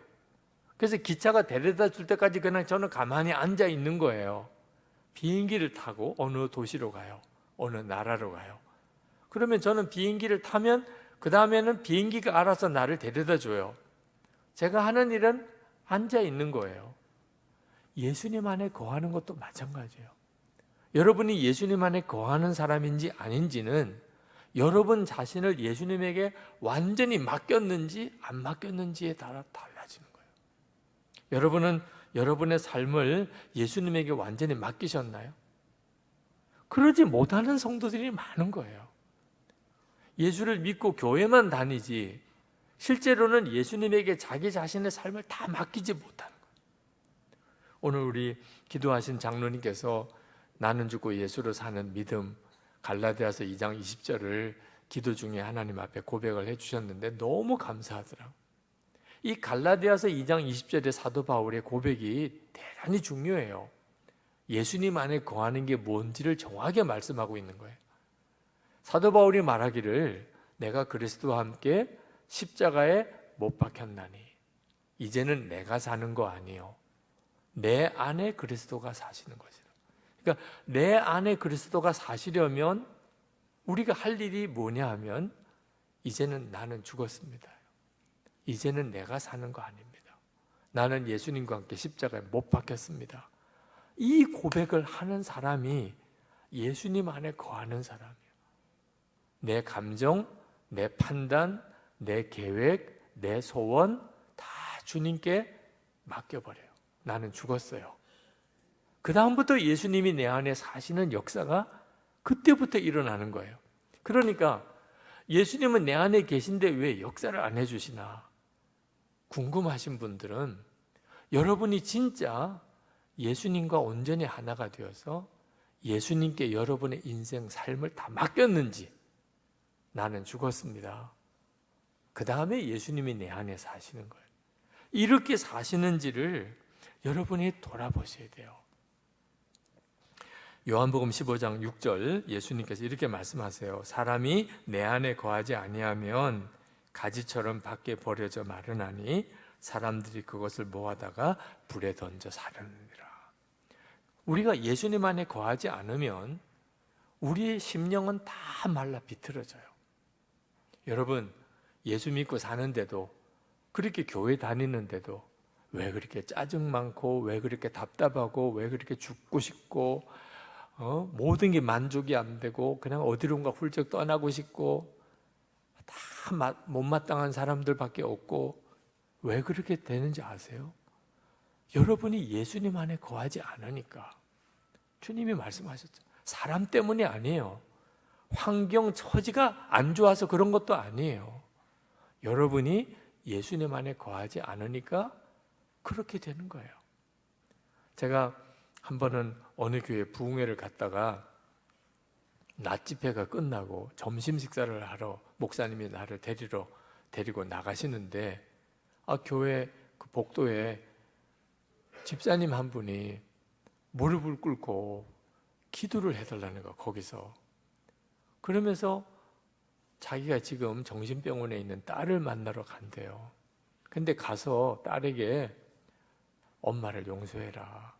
그래서 기차가 데려다 줄 때까지 그냥 저는 가만히 앉아 있는 거예요. 비행기를 타고 어느 도시로 가요. 어느 나라로 가요. 그러면 저는 비행기를 타면 그 다음에는 비행기가 알아서 나를 데려다 줘요. 제가 하는 일은 앉아 있는 거예요. 예수님 안에 거하는 것도 마찬가지예요. 여러분이 예수님 안에 거하는 사람인지 아닌지는 여러분 자신을 예수님에게 완전히 맡겼는지 안 맡겼는지에 따라 달라지는 거예요. 여러분은 여러분의 삶을 예수님에게 완전히 맡기셨나요? 그러지 못하는 성도들이 많은 거예요. 예수를 믿고 교회만 다니지 실제로는 예수님에게 자기 자신의 삶을 다 맡기지 못하는 거예요. 오늘 우리 기도하신 장로님께서 나는 죽고 예수로 사는 믿음 갈라디아서 2장 20절을 기도 중에 하나님 앞에 고백을 해주셨는데 너무 감사하더라고요. 이 갈라디아서 2장 20절의 사도 바울의 고백이 대단히 중요해요. 예수님 안에 거하는 게 뭔지를 정확하게 말씀하고 있는 거예요. 사도 바울이 말하기를 내가 그리스도와 함께 십자가에 못 박혔나니 이제는 내가 사는 거 아니요 내 안에 그리스도가 사시는 것이라. 그러니까 내 안에 그리스도가 사시려면 우리가 할 일이 뭐냐 하면 이제는 나는 죽었습니다. 이제는 내가 사는 거 아닙니다. 나는 예수님과 함께 십자가에 못 박혔습니다. 이 고백을 하는 사람이 예수님 안에 거하는 사람이에요. 내 감정, 내 판단, 내 계획, 내 소원 다 주님께 맡겨버려요. 나는 죽었어요. 그 다음부터 예수님이 내 안에 사시는 역사가 그때부터 일어나는 거예요. 그러니까 예수님은 내 안에 계신데 왜 역사를 안 해주시나 궁금하신 분들은 여러분이 진짜 예수님과 온전히 하나가 되어서 예수님께 여러분의 인생 삶을 다 맡겼는지 나는 죽었습니다. 그 다음에 예수님이 내 안에 사시는 거예요. 이렇게 사시는지를 여러분이 돌아보셔야 돼요. 요한복음 15장 6절 예수님께서 이렇게 말씀하세요. 사람이 내 안에 거하지 아니하면 가지처럼 밖에 버려져 마르나니 사람들이 그것을 모아다가 불에 던져 사르느니라. 우리가 예수님 안에 거하지 않으면 우리의 심령은 다 말라 비틀어져요. 여러분 예수 믿고 사는데도 그렇게 교회 다니는데도 왜 그렇게 짜증 많고 왜 그렇게 답답하고 왜 그렇게 죽고 싶고 모든 게 만족이 안 되고 그냥 어디론가 훌쩍 떠나고 싶고 다 못마땅한 사람들밖에 없고 왜 그렇게 되는지 아세요? 여러분이 예수님 안에 거하지 않으니까. 주님이 말씀하셨죠. 사람 때문이 아니에요. 환경 처지가 안 좋아서 그런 것도 아니에요. 여러분이 예수님 안에 거하지 않으니까 그렇게 되는 거예요. 제가 한 번은 어느 교회 부흥회를 갔다가 낮 집회가 끝나고 점심 식사를 하러 목사님이 나를 데리고 나가시는데 교회 그 복도에 집사님 한 분이 무릎을 꿇고 기도를 해달라는 거 거기서. 그러면서 자기가 지금 정신병원에 있는 딸을 만나러 간대요. 근데 가서 딸에게 엄마를 용서해라.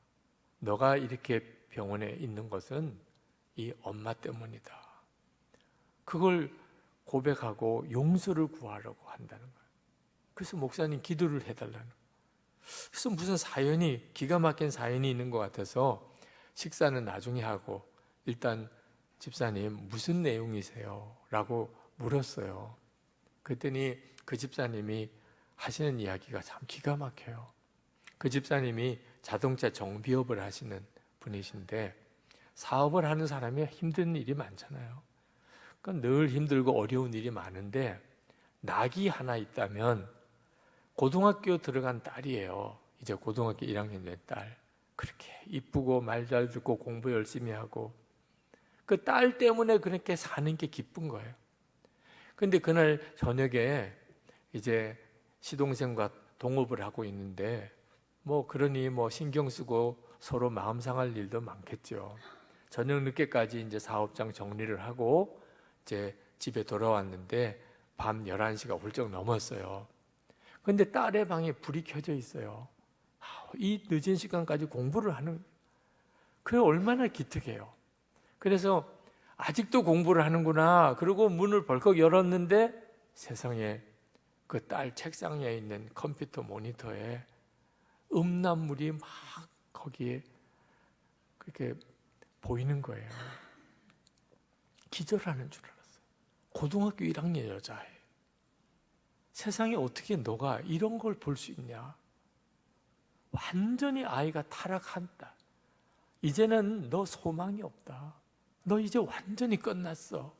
너가 이렇게 병원에 있는 것은 이 엄마 때문이다. 그걸 고백하고 용서를 구하려고 한다는 거예요. 그래서 목사님 기도를 해달라는 거예요. 그래서 무슨 사연이 기가 막힌 사연이 있는 것 같아서 식사는 나중에 하고 일단 집사님 무슨 내용이세요? 라고 물었어요. 그랬더니 그 집사님이 하시는 이야기가 참 기가 막혀요. 그 집사님이 자동차 정비업을 하시는 분이신데 사업을 하는 사람이 힘든 일이 많잖아요. 그러니까 늘 힘들고 어려운 일이 많은데 낙이 하나 있다면 고등학교 들어간 딸이에요. 이제 고등학교 1학년 된 딸. 그렇게 이쁘고 말 잘 듣고 공부 열심히 하고 그 딸 때문에 그렇게 사는 게 기쁜 거예요. 근데 그날 저녁에 이제 시동생과 동업을 하고 있는데 그러니 신경 쓰고 서로 마음 상할 일도 많겠죠. 저녁 늦게까지 이제 사업장 정리를 하고 이제 집에 돌아왔는데 밤 11시가 훌쩍 넘었어요. 근데 딸의 방에 불이 켜져 있어요. 이 늦은 시간까지 공부를 하는, 그게 얼마나 기특해요. 그래서 아직도 공부를 하는구나. 그리고 문을 벌컥 열었는데 세상에 그 딸 책상 위에 있는 컴퓨터 모니터에 음란물이 막 거기에 그렇게 보이는 거예요. 기절하는 줄 알았어요. 고등학교 1학년 여자애. 세상에 어떻게 너가 이런 걸 볼 수 있냐. 완전히 아이가 타락한다. 이제는 너 소망이 없다. 너 이제 완전히 끝났어.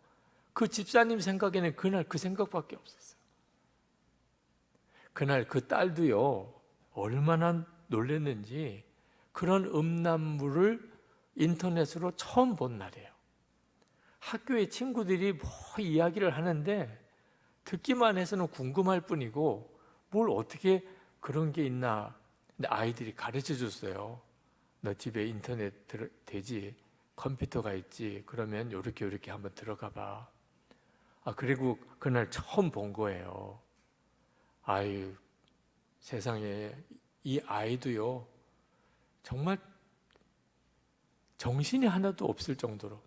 그 집사님 생각에는 그날 그 생각밖에 없었어요. 그날 그 딸도요, 얼마나 놀랐는지 그런 음란물을 인터넷으로 처음 본 날이에요. 학교에 친구들이 이야기를 하는데 듣기만 해서는 궁금할 뿐이고 뭘 어떻게 그런 게 있나. 근데 아이들이 가르쳐 줬어요. 너 집에 인터넷 되지? 컴퓨터가 있지? 그러면 요렇게 한번 들어가 봐. 그리고 그날 처음 본 거예요. 아유, 세상에 이 아이도요, 정말 정신이 하나도 없을 정도로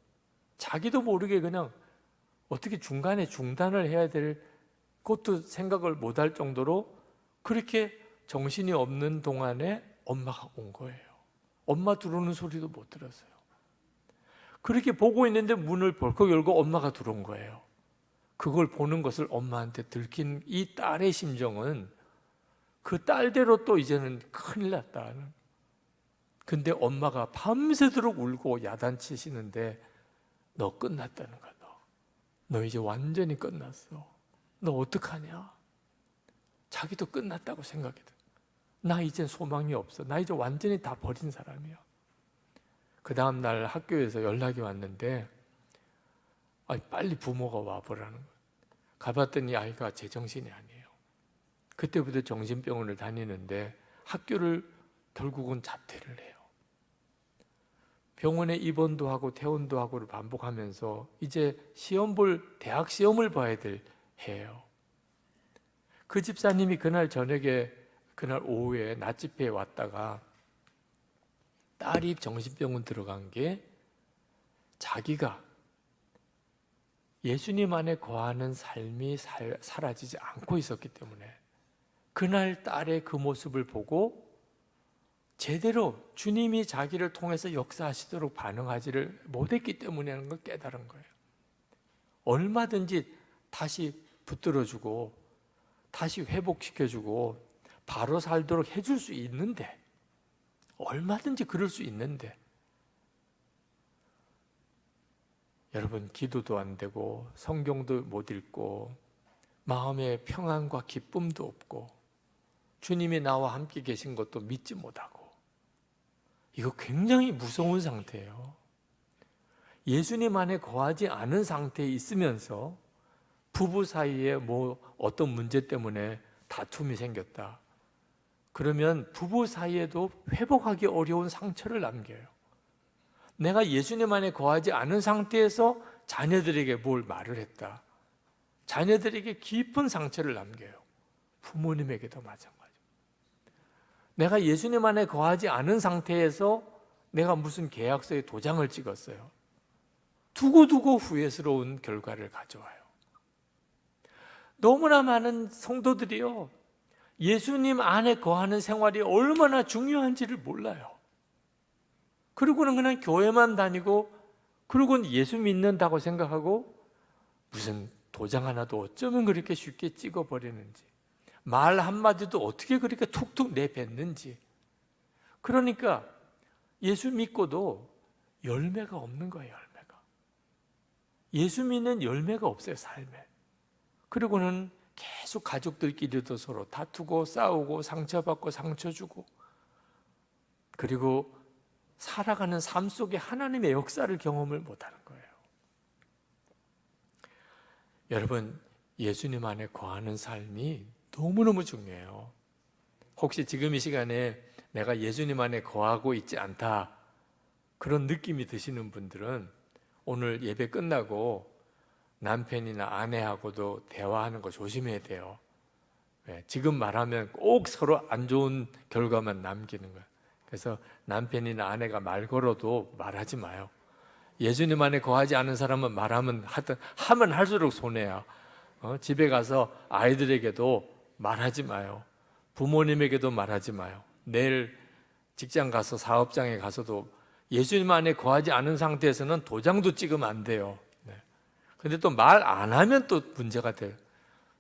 자기도 모르게 그냥 어떻게 중간에 중단을 해야 될 것도 생각을 못할 정도로 그렇게 정신이 없는 동안에 엄마가 온 거예요. 엄마 들어오는 소리도 못 들었어요. 그렇게 보고 있는데 문을 벌컥 열고 엄마가 들어온 거예요. 그걸 보는 것을 엄마한테 들킨 이 딸의 심정은 그 딸대로 또 이제는 큰일 났다. 근데 엄마가 밤새도록 울고 야단치시는데 너 끝났다는 거야. 너 이제 완전히 끝났어. 너 어떡하냐? 자기도 끝났다고 생각해도 나 이제 소망이 없어. 나 이제 완전히 다 버린 사람이야. 그 다음 날 학교에서 연락이 왔는데 빨리 부모가 와보라는 거예요. 가봤더니 아이가 제정신이 아니에요. 그때부터 정신병원을 다니는데 학교를 결국은 자퇴를 해요. 병원에 입원도 하고 퇴원도 하고를 반복하면서 이제 대학 시험을 봐야 될 해예요. 그 집사님이 그날 저녁에 그날 오후에 낮 집회에 왔다가 딸이 정신병원 들어간 게 자기가 예수님 안에 거하는 삶이 사라지지 않고 있었기 때문에 그날 딸의 그 모습을 보고 제대로 주님이 자기를 통해서 역사하시도록 반응하지를 못했기 때문이라는 걸 깨달은 거예요. 얼마든지 다시 붙들어주고 다시 회복시켜주고 바로 살도록 해줄 수 있는데, 얼마든지 그럴 수 있는데 여러분, 기도도 안 되고 성경도 못 읽고 마음에 평안과 기쁨도 없고 주님이 나와 함께 계신 것도 믿지 못하고, 이거 굉장히 무서운 상태예요. 예수님 안에 거하지 않은 상태에 있으면서 부부 사이에 어떤 문제 때문에 다툼이 생겼다. 그러면 부부 사이에도 회복하기 어려운 상처를 남겨요. 내가 예수님 안에 거하지 않은 상태에서 자녀들에게 뭘 말을 했다. 자녀들에게 깊은 상처를 남겨요. 부모님에게도 마찬가지. 내가 예수님 안에 거하지 않은 상태에서 내가 무슨 계약서에 도장을 찍었어요. 두고두고 후회스러운 결과를 가져와요. 너무나 많은 성도들이요, 예수님 안에 거하는 생활이 얼마나 중요한지를 몰라요. 그리고는 그냥 교회만 다니고 그리고는 예수 믿는다고 생각하고 무슨 도장 하나도 어쩌면 그렇게 쉽게 찍어버리는지, 말 한마디도 어떻게 그렇게 툭툭 내뱉는지 그러니까 예수 믿고도 열매가 없는 거예요. 열매가. 예수 믿는 열매가 없어요. 삶에. 그리고는 계속 가족들끼리도 서로 다투고 싸우고 상처받고 상처 주고, 그리고 살아가는 삶 속에 하나님의 역사를 경험을 못하는 거예요. 여러분, 예수님 안에 거하는 삶이 너무너무 중요해요. 혹시 지금 이 시간에 내가 예수님 안에 거하고 있지 않다, 그런 느낌이 드시는 분들은 오늘 예배 끝나고 남편이나 아내하고도 대화하는 거 조심해야 돼요. 지금 말하면 꼭 서로 안 좋은 결과만 남기는 거예요. 그래서 남편이나 아내가 말 걸어도 말하지 마요. 예수님 안에 거하지 않은 사람은 말하면 하면 할수록 손해야. 집에 가서 아이들에게도 말하지 마요. 부모님에게도 말하지 마요. 내일 직장 가서 사업장에 가서도 예수님 안에 거하지 않은 상태에서는 도장도 찍으면 안 돼요. 근데 또 말 안 하면 또 문제가 돼요.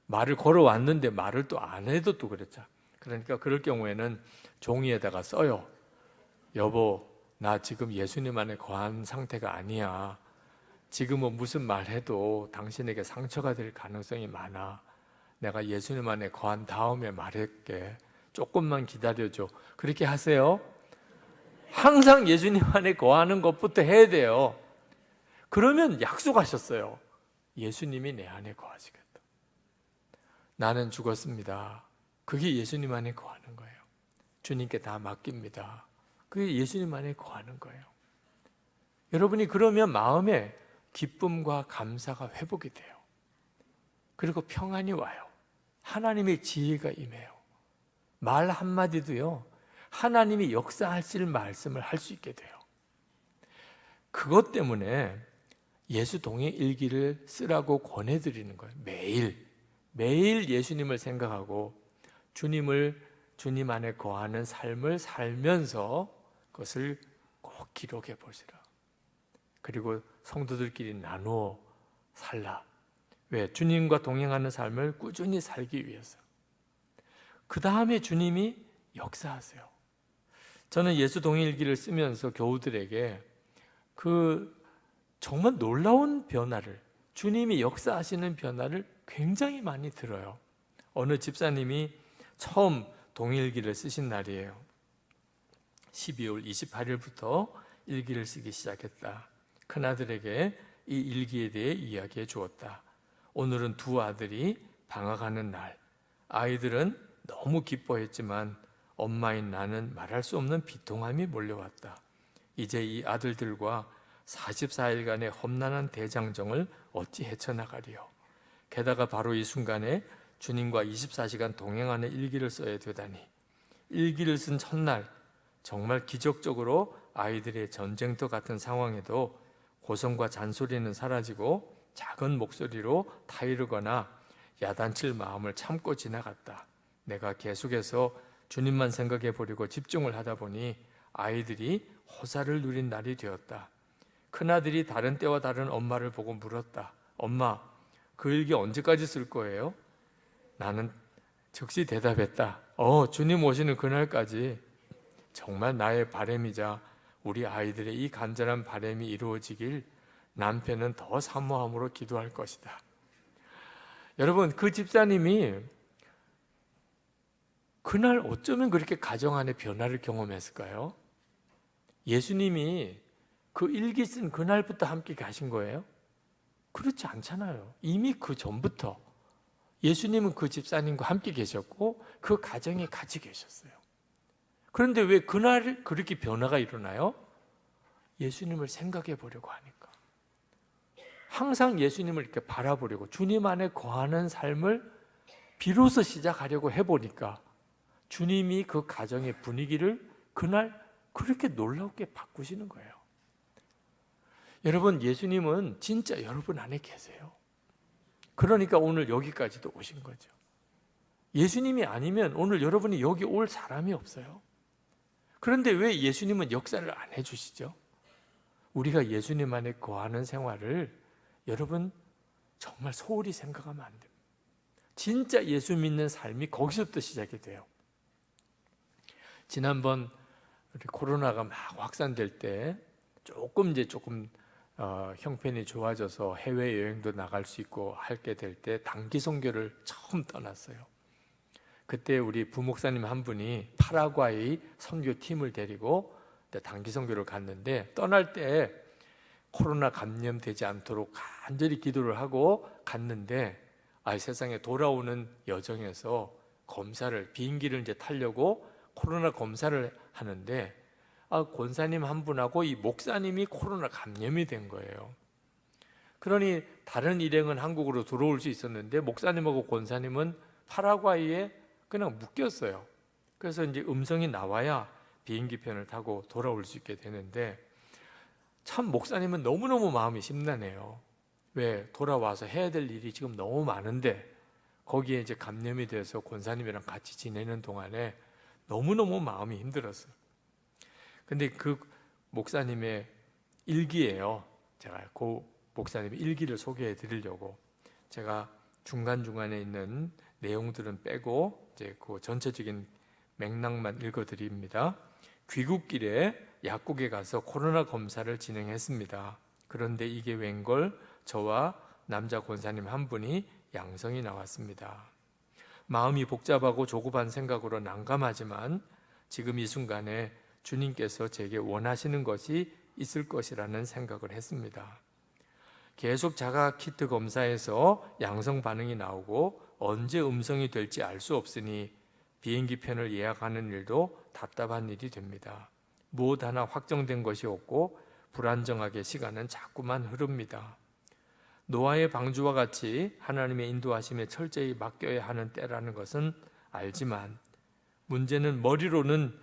말을 걸어왔는데 말을 또 안 해도 또 그렇죠. 그러니까 그럴 경우에는 종이에다가 써요. 여보, 나 지금 예수님 안에 거한 상태가 아니야. 지금은 무슨 말 해도 당신에게 상처가 될 가능성이 많아. 내가 예수님 안에 거한 다음에 말할게. 조금만 기다려줘. 그렇게 하세요. 항상 예수님 안에 거하는 것부터 해야 돼요. 그러면 약속하셨어요. 예수님이 내 안에 거하시겠다. 나는 죽었습니다. 그게 예수님 안에 거하는 거예요. 주님께 다 맡깁니다. 그게 예수님 안에 거하는 거예요. 여러분이 그러면 마음에 기쁨과 감사가 회복이 돼요. 그리고 평안이 와요. 하나님의 지혜가 임해요. 말 한마디도요, 하나님이 역사하실 말씀을 할 수 있게 돼요. 그것 때문에 예수 동행 일기를 쓰라고 권해드리는 거예요. 매일 예수님을 생각하고 주님 안에 거하는 삶을 살면서 그것을 꼭 기록해 보시라. 그리고 성도들끼리 나누어 살라. 왜? 주님과 동행하는 삶을 꾸준히 살기 위해서. 그 다음에 주님이 역사하세요. 저는 예수 동행일기를 쓰면서 교우들에게 정말 놀라운 변화를, 주님이 역사하시는 변화를 굉장히 많이 들어요. 어느 집사님이 처음 동행일기를 쓰신 날이에요. 12월 28일부터 일기를 쓰기 시작했다. 큰아들에게 이 일기에 대해 이야기해 주었다. 오늘은 두 아들이 방학하는 날. 아이들은 너무 기뻐했지만 엄마인 나는 말할 수 없는 비통함이 몰려왔다. 이제 이 아들들과 44일간의 험난한 대장정을 어찌 헤쳐나가리요. 게다가 바로 이 순간에 주님과 24시간 동행하는 일기를 써야 되다니. 일기를 쓴 첫날 정말 기적적으로 아이들의 전쟁터 같은 상황에도 고성과 잔소리는 사라지고 작은 목소리로 타이르거나 야단칠 마음을 참고 지나갔다. 내가 계속해서 주님만 생각해 보려고 집중을 하다 보니 아이들이 호사를 누린 날이 되었다. 큰아들이 다른 때와 다른 엄마를 보고 물었다. 엄마, 그 일기 언제까지 쓸 거예요? 나는 즉시 대답했다. 주님 오시는 그날까지. 정말 나의 바람이자 우리 아이들의 이 간절한 바람이 이루어지길 남편은 더 사모함으로 기도할 것이다. 여러분, 그 집사님이 그날 어쩌면 그렇게 가정 안에 변화를 경험했을까요? 예수님이 그 일기 쓴 그날부터 함께 가신 거예요? 그렇지 않잖아요. 이미 그 전부터 예수님은 그 집사님과 함께 계셨고 그 가정에 같이 계셨어요. 그런데 왜 그날 그렇게 변화가 일어나요? 예수님을 생각해 보려고 하니까. 항상 예수님을 이렇게 바라보려고, 주님 안에 거하는 삶을 비로소 시작하려고 해보니까 주님이 그 가정의 분위기를 그날 그렇게 놀랍게 바꾸시는 거예요. 여러분, 예수님은 진짜 여러분 안에 계세요. 그러니까 오늘 여기까지도 오신 거죠. 예수님이 아니면 오늘 여러분이 여기 올 사람이 없어요. 그런데 왜 예수님은 역사를 안 해주시죠? 우리가 예수님 안에 거하는 생활을 여러분 정말 소홀히 생각하면 안 됩니다. 진짜 예수 믿는 삶이 거기서부터 시작이 돼요. 지난번 우리 코로나가 막 확산될 때 조금 형편이 좋아져서 해외 여행도 나갈 수 있고 할게 될 때 단기 선교를 처음 떠났어요. 그때 우리 부목사님 한 분이 파라과이 선교팀을 데리고 단기 선교를 갔는데, 떠날 때 코로나 감염되지 않도록 간절히 기도를 하고 갔는데, 세상에 돌아오는 여정에서 비행기를 이제 타려고 코로나 검사를 하는데, 권사님 한 분하고 이 목사님이 코로나 감염이 된 거예요. 그러니 다른 일행은 한국으로 들어올 수 있었는데 목사님하고 권사님은 파라과이에 그냥 묶였어요. 그래서 이제 음성이 나와야 비행기 편을 타고 돌아올 수 있게 되는데, 참 목사님은 너무너무 마음이 심란해요. 왜? 돌아와서 해야 될 일이 지금 너무 많은데 거기에 이제 감염이 돼서 권사님이랑 같이 지내는 동안에 너무너무 마음이 힘들었어요. 근데 그 목사님의 일기예요. 제가 그 목사님의 일기를 소개해 드리려고 제가 중간중간에 있는 내용들은 빼고 이제 그 전체적인 맥락만 읽어 드립니다. 귀국길에 약국에 가서 코로나 검사를 진행했습니다. 그런데 이게 웬걸 저와 남자 권사님 한 분이 양성이 나왔습니다. 마음이 복잡하고 조급한 생각으로 난감하지만 지금 이 순간에 주님께서 제게 원하시는 것이 있을 것이라는 생각을 했습니다. 계속 자가 키트 검사에서 양성 반응이 나오고 언제 음성이 될지 알 수 없으니 비행기 편을 예약하는 일도 답답한 일이 됩니다. 무엇 하나 확정된 것이 없고 불안정하게 시간은 자꾸만 흐릅니다. 노아의 방주와 같이 하나님의 인도하심에 철저히 맡겨야 하는 때라는 것은 알지만, 문제는 머리로는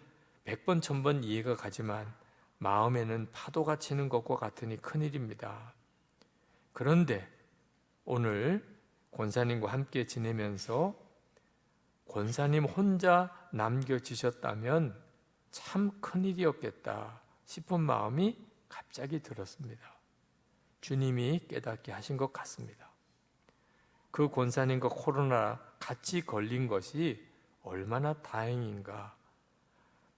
100번 1000번 이해가 가지만 마음에는 파도가 치는 것과 같으니 큰일입니다. 그런데 오늘 권사님과 함께 지내면서 권사님 혼자 남겨지셨다면 참 큰일이었겠다 싶은 마음이 갑자기 들었습니다. 주님이 깨닫게 하신 것 같습니다. 그 권사님과 코로나 같이 걸린 것이 얼마나 다행인가.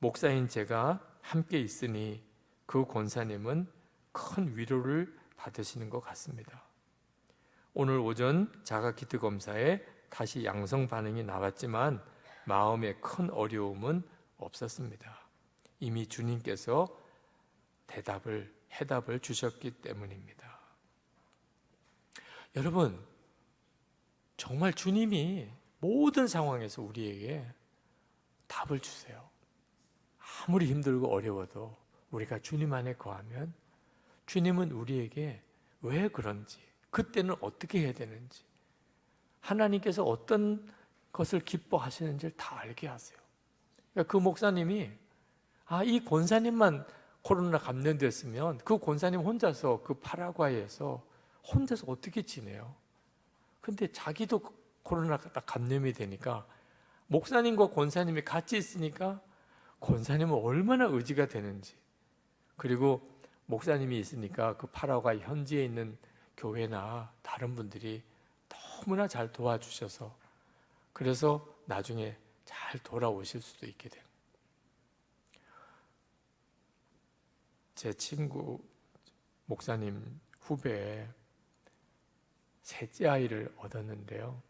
목사인 제가 함께 있으니 그 권사님은 큰 위로를 받으시는 것 같습니다. 오늘 오전 자가키트 검사에 다시 양성 반응이 나왔지만 마음에 큰 어려움은 없었습니다. 이미 주님께서 해답을 주셨기 때문입니다. 여러분, 정말 주님이 모든 상황에서 우리에게 답을 주세요. 아무리 힘들고 어려워도 우리가 주님 안에 거하면 주님은 우리에게 왜 그런지, 그때는 어떻게 해야 되는지, 하나님께서 어떤 것을 기뻐하시는지를 다 알게 하세요. 그러니까 그 목사님이 이 권사님만 코로나 감염됐으면 그 권사님 혼자서 그 파라과이에서 혼자서 어떻게 지내요? 근데 자기도 코로나가 딱 감염이 되니까 목사님과 권사님이 같이 있으니까 권사님은 얼마나 의지가 되는지, 그리고 목사님이 있으니까 그 파라과이 현지에 있는 교회나 다른 분들이 너무나 잘 도와주셔서 그래서 나중에 잘 돌아오실 수도 있게 돼요. 제 친구 목사님 후배에 셋째 아이를 얻었는데요,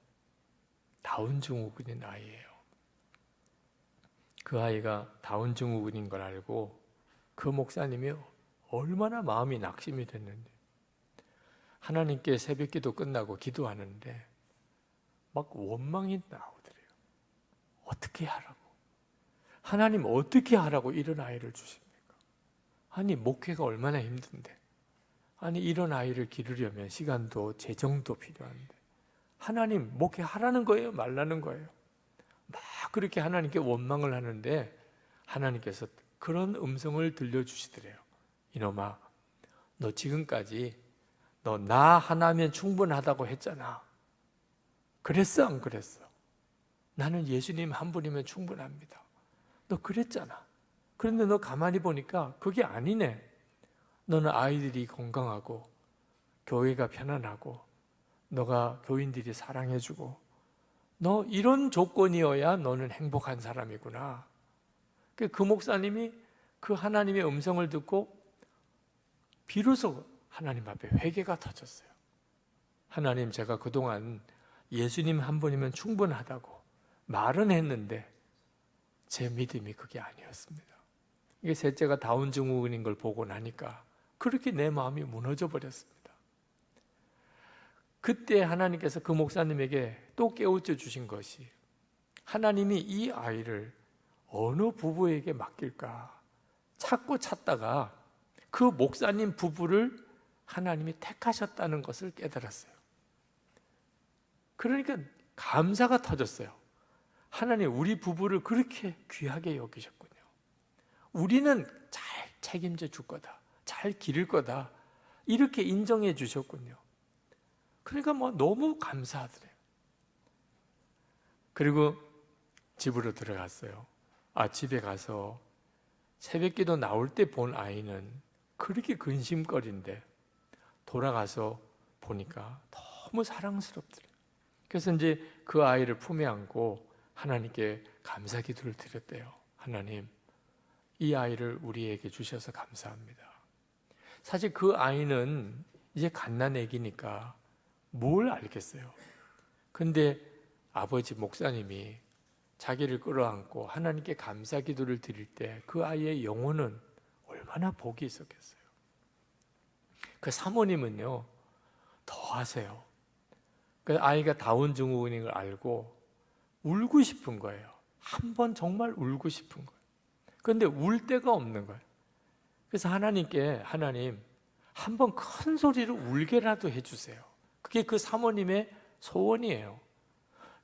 다운 증후군인 아이예요. 그 아이가 다운 증후군인 걸 알고 그 목사님이 얼마나 마음이 낙심이 됐는데, 하나님께 새벽기도 끝나고 기도하는데 막 원망이 나오더래요. 어떻게 하라고? 하나님 어떻게 하라고 이런 아이를 주십니까? 아니 목회가 얼마나 힘든데, 아니 이런 아이를 기르려면 시간도 재정도 필요한데 하나님 목회하라는 거예요? 말라는 거예요? 막 그렇게 하나님께 원망을 하는데 하나님께서 그런 음성을 들려주시더래요. 이놈아, 너 지금까지 너 나 하나면 충분하다고 했잖아. 그랬어 안 그랬어? 나는 예수님 한 분이면 충분합니다. 너 그랬잖아. 그런데 너 가만히 보니까 그게 아니네. 너는 아이들이 건강하고 교회가 편안하고 너가 교인들이 사랑해주고 너 이런 조건이어야 너는 행복한 사람이구나. 그 목사님이 그 하나님의 음성을 듣고 비로소 하나님 앞에 회개가 터졌어요. 하나님, 제가 그동안 예수님 한 분이면 충분하다고 말은 했는데 제 믿음이 그게 아니었습니다. 이게 셋째가 다운 증후군인 걸 보고 나니까 그렇게 내 마음이 무너져 버렸습니다. 그때 하나님께서 그 목사님에게 또 깨우쳐 주신 것이, 하나님이 이 아이를 어느 부부에게 맡길까 찾고 찾다가 그 목사님 부부를 하나님이 택하셨다는 것을 깨달았어요. 그러니까 감사가 터졌어요. 하나님, 우리 부부를 그렇게 귀하게 여기셨군요. 우리는 잘 책임져 줄 거다, 잘 기를 거다, 이렇게 인정해 주셨군요. 그러니까 너무 감사하더래요. 그리고 집으로 들어갔어요. 집에 가서 새벽기도 나올 때 본 아이는 그렇게 근심거린데 돌아가서 보니까 너무 사랑스럽더래요. 그래서 이제 그 아이를 품에 안고 하나님께 감사 기도를 드렸대요. 하나님, 이 아이를 우리에게 주셔서 감사합니다. 사실 그 아이는 이제 갓난아기니까 뭘 알겠어요. 근데 아버지 목사님이 자기를 끌어안고 하나님께 감사 기도를 드릴 때 그 아이의 영혼은 얼마나 복이 있었겠어요. 그 사모님은요, 더 하세요. 그 아이가 다운 증후군인 걸 알고 울고 싶은 거예요. 한 번 정말 울고 싶은 거예요. 그런데 울 데가 없는 거예요. 그래서 하나님께, 하나님, 한 번 큰 소리로 울게라도 해주세요. 그게 그 사모님의 소원이에요.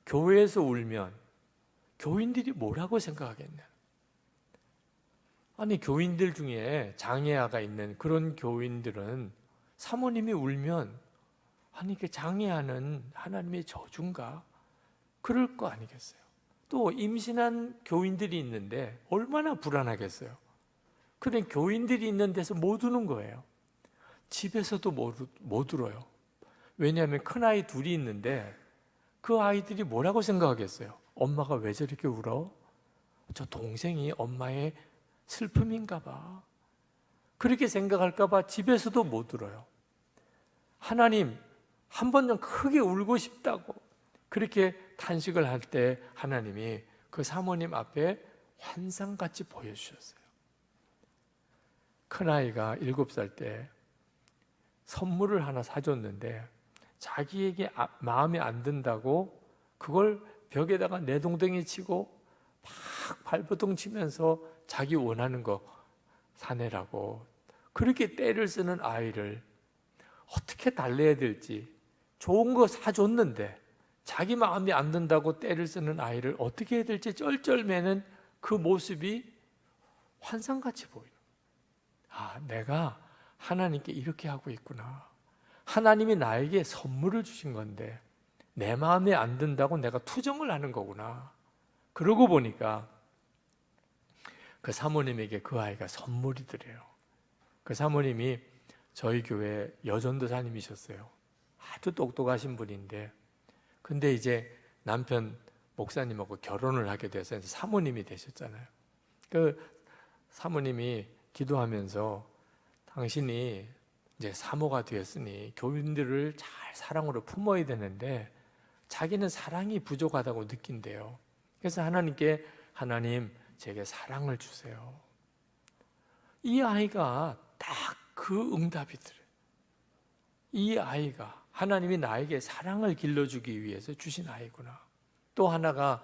교회에서 울면 교인들이 뭐라고 생각하겠냐. 아니, 교인들 중에 장애아가 있는 그런 교인들은 사모님이 울면, 아니, 그 장애아는 하나님의 저주인가? 그럴 거 아니겠어요. 또 임신한 교인들이 있는데 얼마나 불안하겠어요. 그래, 교인들이 있는 데서 못 우는 거예요. 집에서도 못 울어요. 왜냐하면 큰아이 둘이 있는데 그 아이들이 뭐라고 생각하겠어요? 엄마가 왜 저렇게 울어? 저 동생이 엄마의 슬픔인가 봐. 그렇게 생각할까 봐 집에서도 못 울어요. 하나님, 한 번 좀 크게 울고 싶다고 그렇게 탄식을 할 때 하나님이 그 사모님 앞에 환상같이 보여주셨어요. 큰아이가 7살 때 선물을 하나 사줬는데 자기에게 마음에 안 든다고 그걸 벽에다가 내동댕이 치고 막 발버둥 치면서 자기 원하는 거 사내라고 그렇게 떼를 쓰는 아이를 어떻게 달래야 될지, 좋은 거 사줬는데 자기 마음에 안 든다고 떼를 쓰는 아이를 어떻게 해야 될지 쩔쩔매는 그 모습이 환상같이 보여요. 내가 하나님께 이렇게 하고 있구나. 하나님이 나에게 선물을 주신 건데 내 마음에 안 든다고 내가 투정을 하는 거구나. 그러고 보니까 그 사모님에게 그 아이가 선물이더래요. 그 사모님이 저희 교회 여전도사님이셨어요. 아주 똑똑하신 분인데, 근데 이제 남편 목사님하고 결혼을 하게 돼서 사모님이 되셨잖아요. 그 사모님이 기도하면서 당신이 이제 사모가 되었으니 교인들을 잘 사랑으로 품어야 되는데 자기는 사랑이 부족하다고 느낀대요. 그래서 하나님께, 하나님, 제게 사랑을 주세요. 이 아이가 딱 그 응답이더래요. 이 아이가 하나님이 나에게 사랑을 길러주기 위해서 주신 아이구나. 또 하나가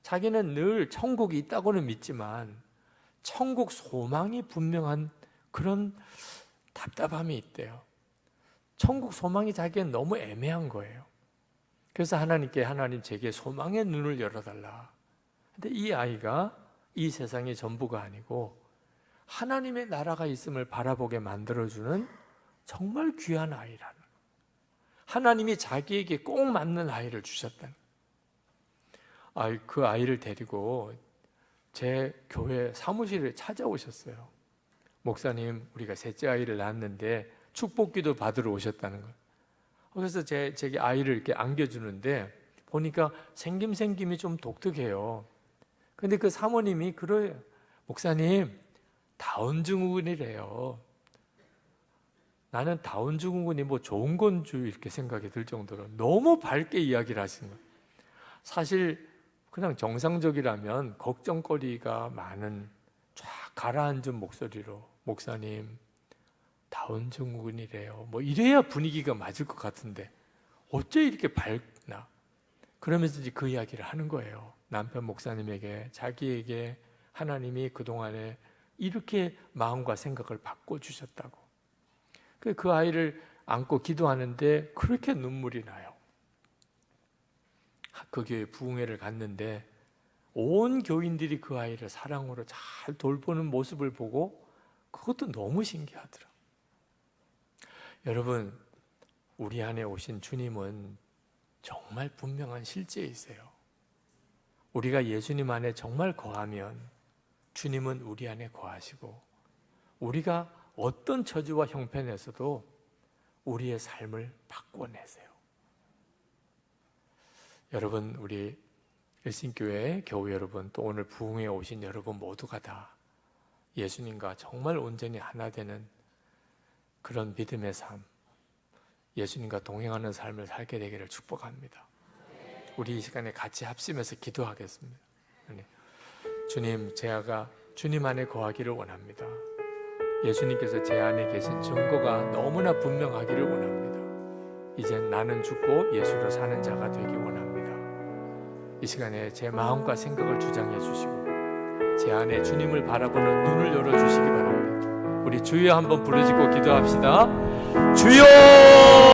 자기는 늘 천국이 있다고는 믿지만 천국 소망이 분명한 그런 답답함이 있대요. 천국 소망이 자기는 너무 애매한 거예요. 그래서 하나님께, 하나님, 제게 소망의 눈을 열어달라. 근데 이 아이가 이 세상의 전부가 아니고 하나님의 나라가 있음을 바라보게 만들어주는 정말 귀한 아이라는, 하나님이 자기에게 꼭 맞는 아이를 주셨다는. 그 아이를 데리고 제 교회 사무실에 찾아오셨어요. 목사님, 우리가 셋째 아이를 낳았는데 축복기도 받으러 오셨다는 거예요. 그래서 제게 아이를 이렇게 안겨주는데 보니까 생김이 좀 독특해요. 근데 그 사모님이 그래요. 목사님, 다운증후군이래요. 나는 다운증후군이 뭐 좋은 건 줄 이렇게 생각이 들 정도로 너무 밝게 이야기를 하시는 거예요. 사실 그냥 정상적이라면 걱정거리가 많은 쫙 가라앉은 목소리로 목사님 다운증후군이래요. 뭐 이래야 분위기가 맞을 것 같은데 어째 이렇게 밝나? 그러면서 이제 그 이야기를 하는 거예요. 남편 목사님에게 자기에게 하나님이 그동안에 이렇게 마음과 생각을 바꿔주셨다고. 그 아이를 안고 기도하는데 그렇게 눈물이 나요. 그 교회 부흥회를 갔는데 온 교인들이 그 아이를 사랑으로 잘 돌보는 모습을 보고 그것도 너무 신기하더라. 여러분, 우리 안에 오신 주님은 정말 분명한 실제이세요. 우리가 예수님 안에 정말 거하면 주님은 우리 안에 거하시고 우리가 어떤 처지와 형편에서도 우리의 삶을 바꿔내세요. 여러분, 우리 일신교회 교우 여러분, 또 오늘 부흥에 오신 여러분 모두가 다 예수님과 정말 온전히 하나 되는 그런 믿음의 삶, 예수님과 동행하는 삶을 살게 되기를 축복합니다. 우리 이 시간에 같이 합심해서 기도하겠습니다. 주님, 제가 주님 안에 거하기를 원합니다. 예수님께서 제 안에 계신 증거가 너무나 분명하기를 원합니다. 이젠 나는 죽고 예수로 사는 자가 되기 원합니다. 이 시간에 제 마음과 생각을 주장해 주시고 제 안에 주님을 바라보는 눈을 열어주시기 바랍니다. 우리 주여 한번 부르짖고 기도합시다. 주여!